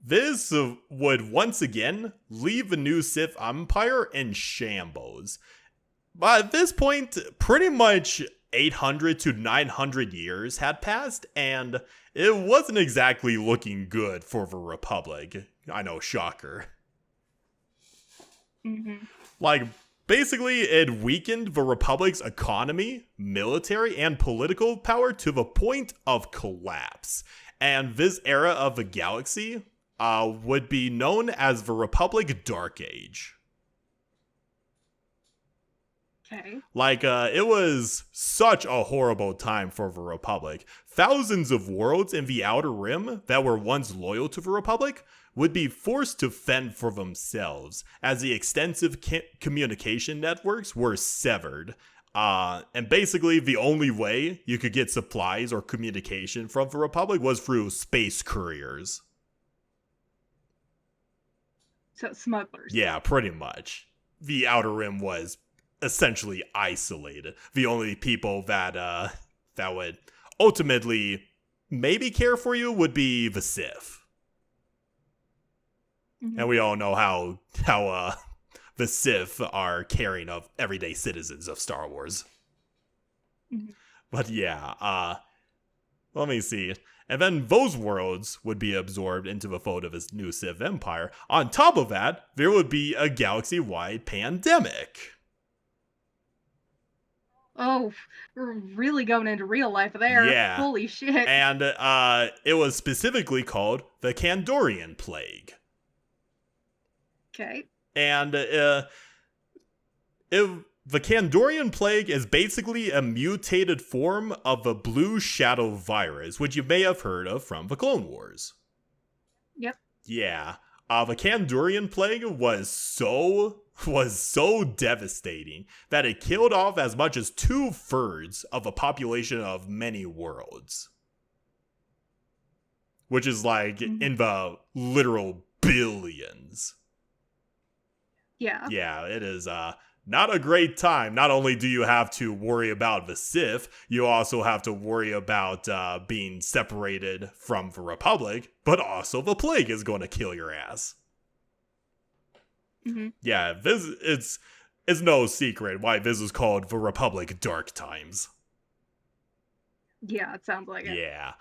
This would once again leave the new Sith Empire in shambles. But at this point, pretty much 800 to 900 years had passed, and it wasn't exactly looking good for the Republic. I know, shocker. Mm-hmm. Like, basically, it weakened the Republic's economy, military, and political power to the point of collapse. And this era of the galaxy would be known as the Republic Dark Age. Okay. Like, it was such a horrible time for the Republic. Thousands of worlds in the Outer Rim that were once loyal to the Republic would be forced to fend for themselves, as the extensive communication networks were severed. And basically, the only way you could get supplies or communication from the Republic was through space couriers. So, smugglers. Yeah, pretty much. The Outer Rim was essentially isolated. The only people that would ultimately maybe care for you would be the Sith. Mm-hmm. And we all know how the Sith are caring of everyday citizens of Star Wars. Mm-hmm. But yeah, let me see. And then those worlds would be absorbed into the fold of his new Sith Empire. On top of that, there would be a galaxy-wide pandemic. Oh, we're really going into real life there. Yeah. Holy shit. And it was specifically called the Kandorian Plague. Okay. And the Kandorian Plague is basically a mutated form of the Blue Shadow virus, which you may have heard of from the Clone Wars. Yep. Yeah. The Kandorian Plague was so devastating that it killed off as much as 2/3 of the population of many worlds. Which is like in the literal billions. Yeah. Yeah, it is not a great time. Not only do you have to worry about the Sith, you also have to worry about being separated from the Republic, but also the plague is going to kill your ass. Mm-hmm. Yeah, it's no secret why this is called the Republic Dark Times. Yeah, it sounds like it. Yeah.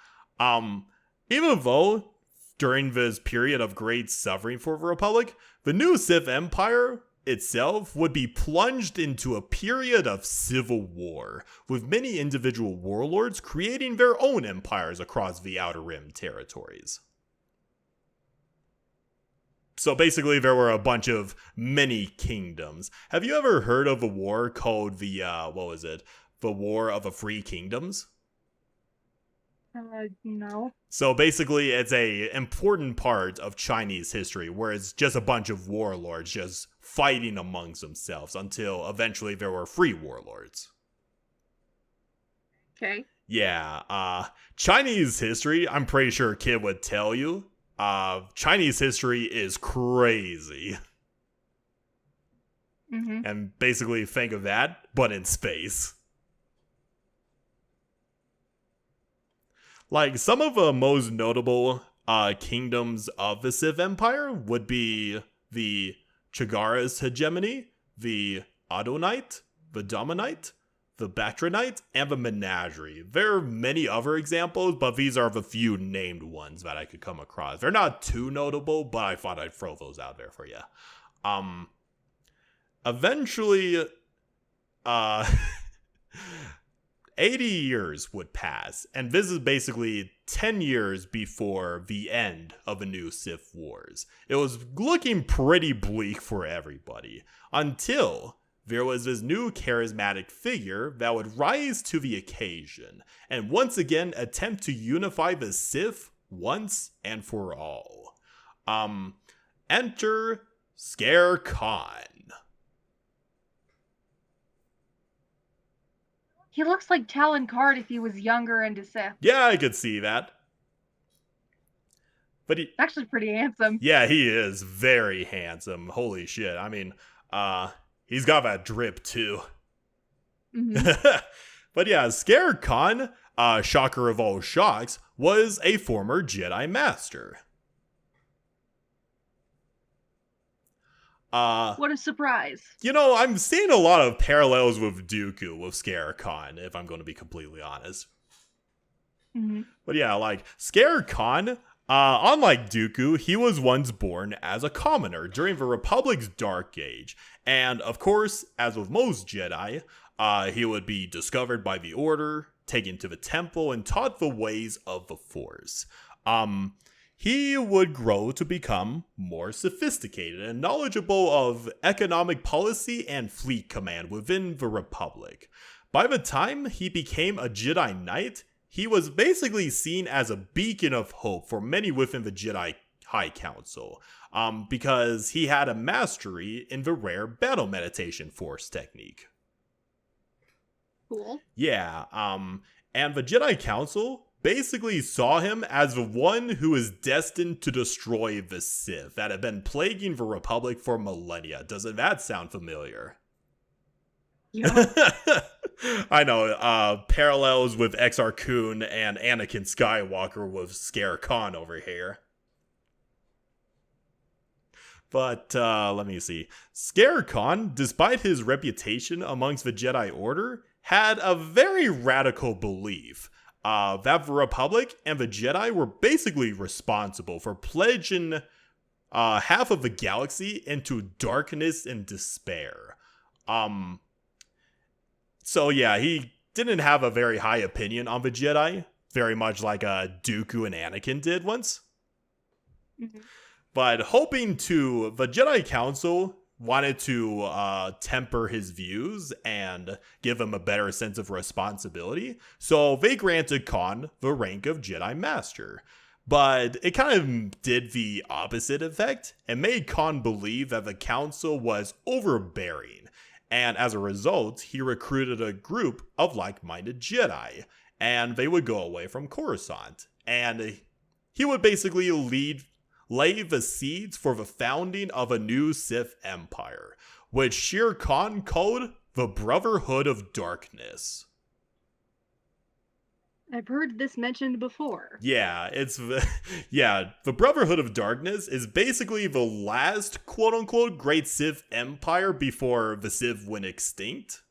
Even though during this period of great suffering for the Republic, the new Sith Empire itself would be plunged into a period of civil war, with many individual warlords creating their own empires across the Outer Rim territories. So basically, there were a bunch of mini kingdoms. Have you ever heard of a war called the War of the Free Kingdoms? No. So basically, it's a important part of Chinese history where it's just a bunch of warlords just fighting amongst themselves until eventually there were free warlords. Okay. Yeah, Chinese history, I'm pretty sure a kid would tell you. Chinese history is crazy. Mm-hmm. And basically think of that, but in space. Like, some of the most notable kingdoms of the Sith Empire would be the Chagara's hegemony, the Adonite, the Dominite, the Bactronite, and the Menagerie. There are many other examples, but these are the few named ones that I could come across. They're not too notable, but I thought I'd throw those out there for you. Eventually, 80 years would pass, and this is basically 10 years before the end of the new Sith Wars. It was looking pretty bleak for everybody, until there was this new charismatic figure that would rise to the occasion, and once again attempt to unify the Sith once and for all. Enter Scare Khan. He looks like Talon Card if he was younger and a Sith. Yeah, I could see that. But he Actually pretty handsome. Yeah, he is very handsome. Holy shit. I mean, he's got that drip too. Mm-hmm. But yeah, Scare Khan, shocker of all shocks, was a former Jedi Master. What a surprise. You know, I'm seeing a lot of parallels with Dooku with Scare Khan, if I'm going to be completely honest. Mm-hmm. But yeah, like, Scare Khan, unlike Dooku, he was once born as a commoner during the Republic's Dark Age. And, of course, as with most Jedi, he would be discovered by the Order, taken to the temple, and taught the ways of the Force. He would grow to become more sophisticated and knowledgeable of economic policy and fleet command within the Republic. By the time he became a Jedi Knight, he was basically seen as a beacon of hope for many within the Jedi High Council, because he had a mastery in the rare battle meditation force technique. Cool. Yeah, and the Jedi Council basically saw him as the one who is destined to destroy the Sith that had been plaguing the Republic for millennia. Doesn't that sound familiar? Yeah. I know, parallels with Exar Kun and Anakin Skywalker with Scare Khan over here. But, let me see. Scare Khan, despite his reputation amongst the Jedi Order, had a very radical belief that the Republic and the Jedi were basically responsible for pledging half of the galaxy into darkness and despair. So yeah, he didn't have a very high opinion on the Jedi, very much like Dooku and Anakin did once. Mm-hmm. But the Jedi Council wanted to temper his views and give him a better sense of responsibility, so they granted Khan the rank of Jedi Master. But it kind of did the opposite effect and made Khan believe that the Council was overbearing, and as a result, he recruited a group of like-minded Jedi, and they would go away from Coruscant, and he would basically lay the seeds for the founding of a new Sith Empire, which Shere Khan called the Brotherhood of Darkness. I've heard this mentioned before. Yeah, the Brotherhood of Darkness is basically the last quote-unquote great Sith Empire before the Sith went extinct.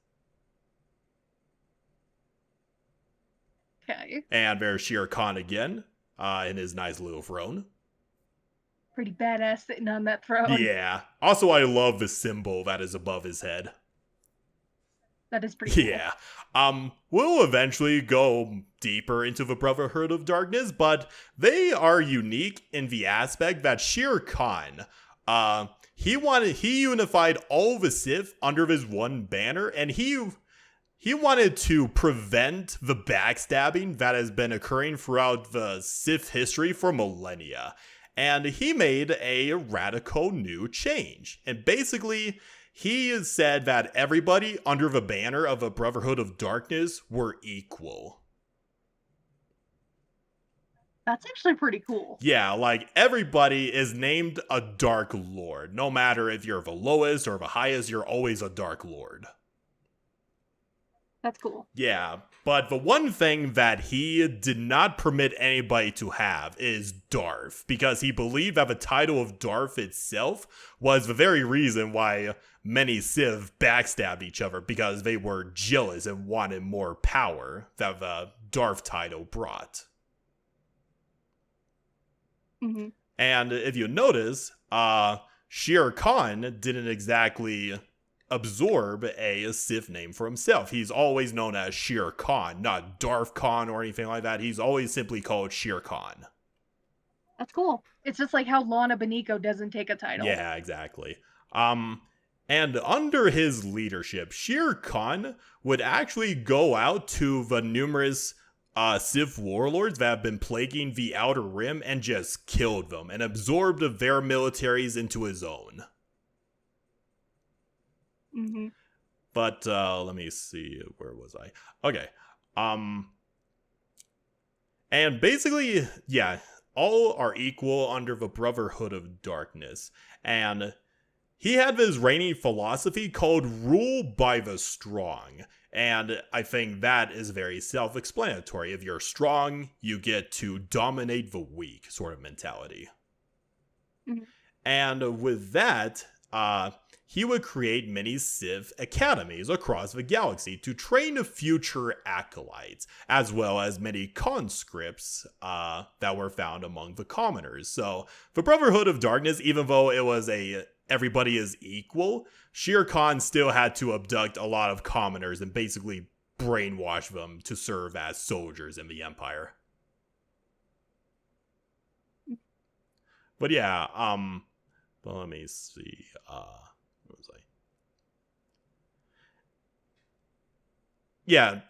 Okay. And there's Shere Khan again, in his nice little throne. Pretty badass sitting on that throne. Yeah. Also, I love the symbol that is above his head. That is pretty cool. Yeah. We'll eventually go deeper into the Brotherhood of Darkness, but they are unique in the aspect that Shere Khan, he unified all the Sith under his one banner, and he he wanted to prevent the backstabbing that has been occurring throughout the Sith history for millennia. And he made a radical new change. And basically, he said that everybody under the banner of a Brotherhood of Darkness were equal. That's actually pretty cool. Yeah, like everybody is named a Dark Lord. No matter if you're the lowest or the highest, you're always a Dark Lord. That's cool. Yeah, but the one thing that he did not permit anybody to have is Darth, because he believed that the title of Darth itself was the very reason why many Sith backstabbed each other, because they were jealous and wanted more power that the Darth title brought. Mm-hmm. And if you notice, Shere Khan didn't exactly absorb a Sith name for himself. He's always known as Shere Khan, not Darth Khan or anything like that. He's always simply called Shere Khan. That's cool. It's just like how Lana Beniko doesn't take a title. Yeah, exactly. And under his leadership, Shere Khan would actually go out to the numerous Sith warlords that have been plaguing the Outer Rim and just killed them and absorbed their militaries into his own. Mm-hmm. But let me see, where was I? Okay. And basically, yeah, all are equal under the Brotherhood of Darkness. And he had this reigning philosophy called rule by the strong. And I think that is very self-explanatory. If you're strong, you get to dominate the weak sort of mentality. Mm-hmm. And with that, he would create many Sith academies across the galaxy to train future acolytes, as well as many conscripts that were found among the commoners. So the Brotherhood of Darkness, even though it was everybody is equal, Shere Khan still had to abduct a lot of commoners and basically brainwash them to serve as soldiers in the Empire. But yeah, but let me see, where was I? Yeah.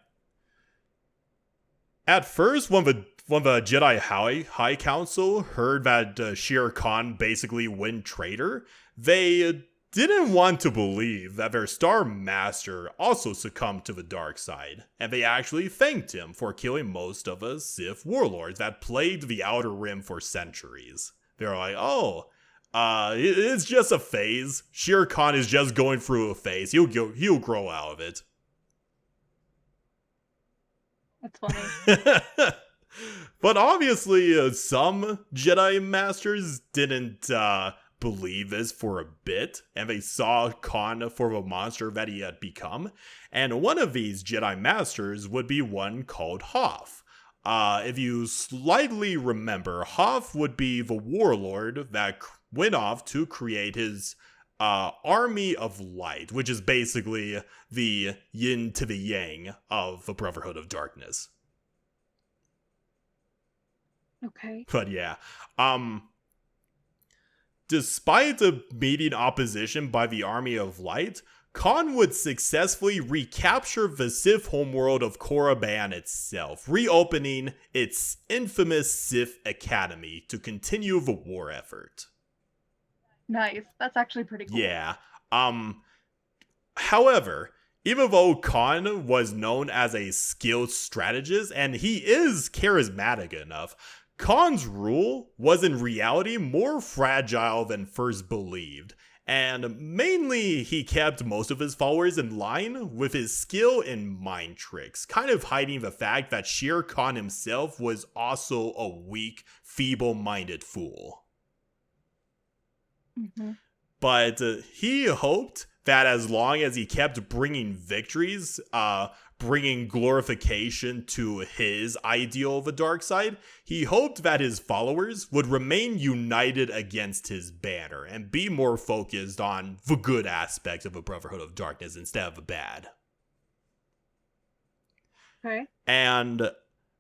At first, when the Jedi High Council heard that Shere Khan basically went traitor, they didn't want to believe that their Star Master also succumbed to the dark side, and they actually thanked him for killing most of the Sith warlords that plagued the Outer Rim for centuries. They were like, oh, it's just a phase. Shere Khan is just going through a phase. He'll grow out of it. That's funny. But obviously, some Jedi Masters didn't believe this for a bit, and they saw Khan for the monster that he had become. And one of these Jedi Masters would be one called Hoth. If you slightly remember, Hoth would be the warlord that went off to create his Army of Light, which is basically the yin to the yang of the Brotherhood of Darkness. Okay. But yeah, despite the meeting opposition by the Army of Light, Khan would successfully recapture the Sith homeworld of Korriban itself, reopening its infamous Sith Academy to continue the war effort. Nice. That's actually pretty cool. Yeah. However, even though Khan was known as a skilled strategist, and he is charismatic enough, Khan's rule was in reality more fragile than first believed, and mainly he kept most of his followers in line with his skill in mind tricks, kind of hiding the fact that Shere Khan himself was also a weak, feeble-minded fool. Mm-hmm. But he hoped that as long as he kept bringing victories, bringing glorification to his ideal of the dark side, he hoped that his followers would remain united against his banner and be more focused on the good aspects of a Brotherhood of Darkness instead of the bad. Okay. And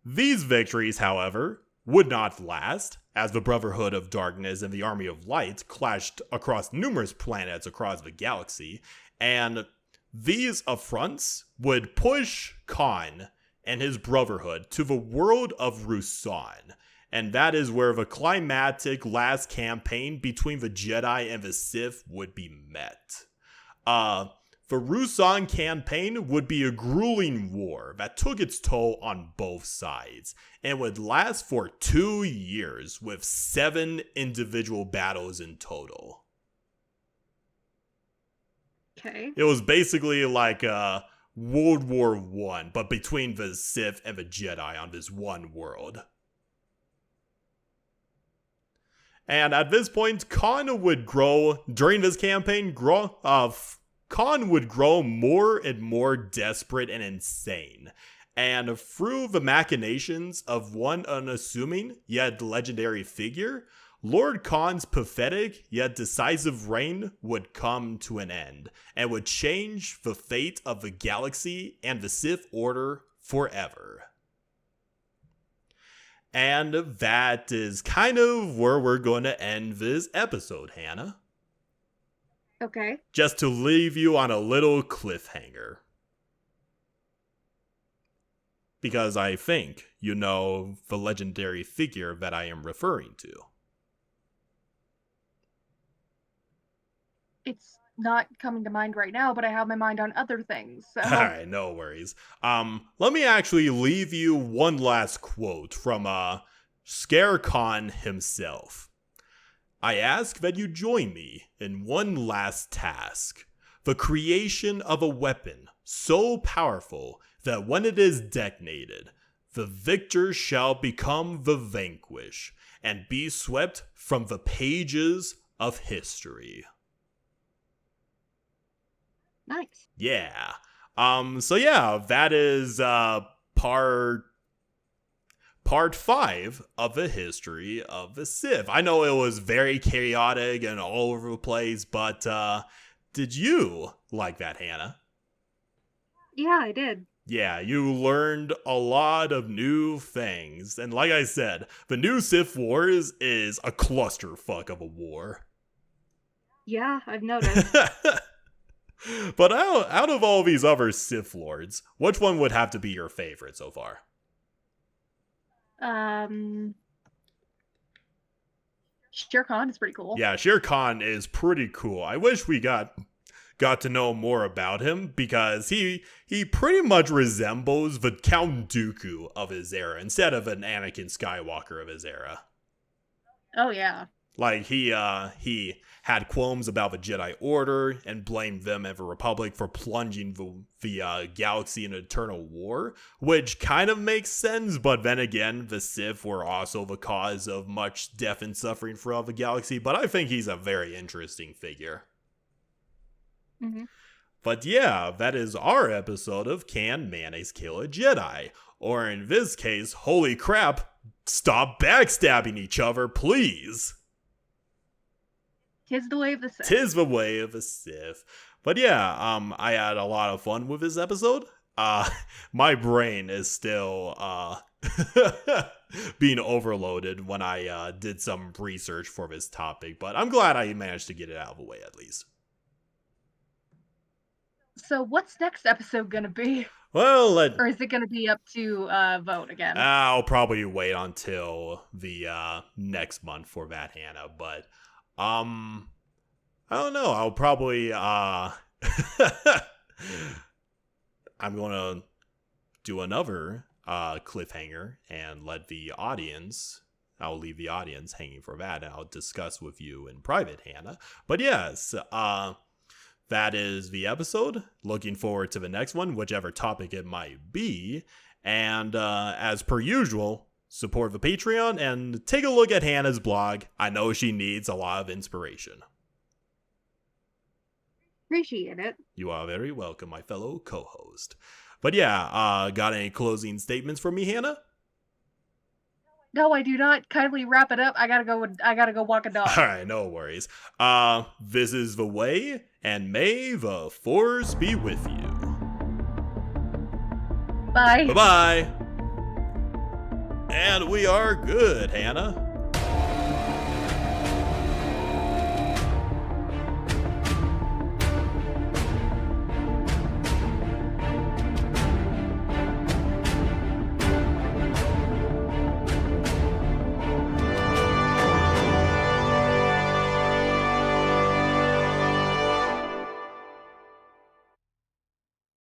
these victories, however, would not last, as the Brotherhood of Darkness and the Army of Light clashed across numerous planets across the galaxy, and These affronts would push Khan and his Brotherhood to the world of Rusan, and that is where the climactic last campaign between the Jedi and the Sith would be met. The Rusan campaign would be a grueling war that took its toll on both sides and would last for 2 years with 7 individual battles in total. Okay. It was basically like World War I, but between the Sith and the Jedi on this one world. And at this point, Khan would grow, during this campaign, Khan would grow more and more desperate and insane. And through the machinations of one unassuming yet legendary figure, Lord Khan's pathetic yet decisive reign would come to an end and would change the fate of the galaxy and the Sith Order forever. And that is kind of where we're going to end this episode, Hannah. Okay. Just to leave you on a little cliffhanger. Because I think you know the legendary figure that I am referring to. It's not coming to mind right now, but I have my mind on other things. So. Alright, no worries. Let me actually leave you one last quote from Scare Khan himself. I ask that you join me in one last task, the creation of a weapon so powerful that when it is detonated, the victor shall become the vanquished and be swept from the pages of history. Nice. Yeah. So yeah, that is part 5 of the history of the Sith. I know it was very chaotic and all over the place, but did you like that, Hannah? Yeah, I did. Yeah, you learned a lot of new things. And like I said, the new Sith Wars is a clusterfuck of a war. Yeah, I've noticed. But out of all these other Sith Lords, which one would have to be your favorite so far? Shere Khan is pretty cool. Yeah, Shere Khan is pretty cool. I wish we got to know more about him because he pretty much resembles the Count Dooku of his era instead of an Anakin Skywalker of his era. Oh yeah. Like he had qualms about the Jedi Order and blamed them and the Republic for plunging the galaxy in eternal war, which kind of makes sense, but then again, the Sith were also the cause of much death and suffering throughout the galaxy, but I think he's a very interesting figure. Mm-hmm. But yeah, that is our episode of Can Mayonnaise Kill a Jedi? Or in this case, holy crap, stop backstabbing each other, please! 'Tis the way of the Sith. 'Tis the way of the Sith. But yeah, I had a lot of fun with this episode. My brain is still being overloaded when I did some research for this topic, but I'm glad I managed to get it out of the way at least. So what's next episode gonna be? Well, or is it gonna be up to vote again? I'll probably wait until the next month for that, Hannah, but I don't know. I'll probably I'm gonna do another cliffhanger and let the audience. I'll leave the audience hanging for that, and I'll discuss with you in private, Hannah. But yes, that is the episode. Looking forward to the next one, whichever topic it might be. And as per usual, support the Patreon and take a look at Hannah's blog. I know she needs a lot of inspiration. Appreciate it. You are very welcome, my fellow co-host. But yeah, got any closing statements from me, Hannah? No, I do not. Kindly wrap it up. I gotta go walk a dog. All right, no worries. This is the way, and may the Force be with you. Bye. Bye-bye. And we are good, Hannah.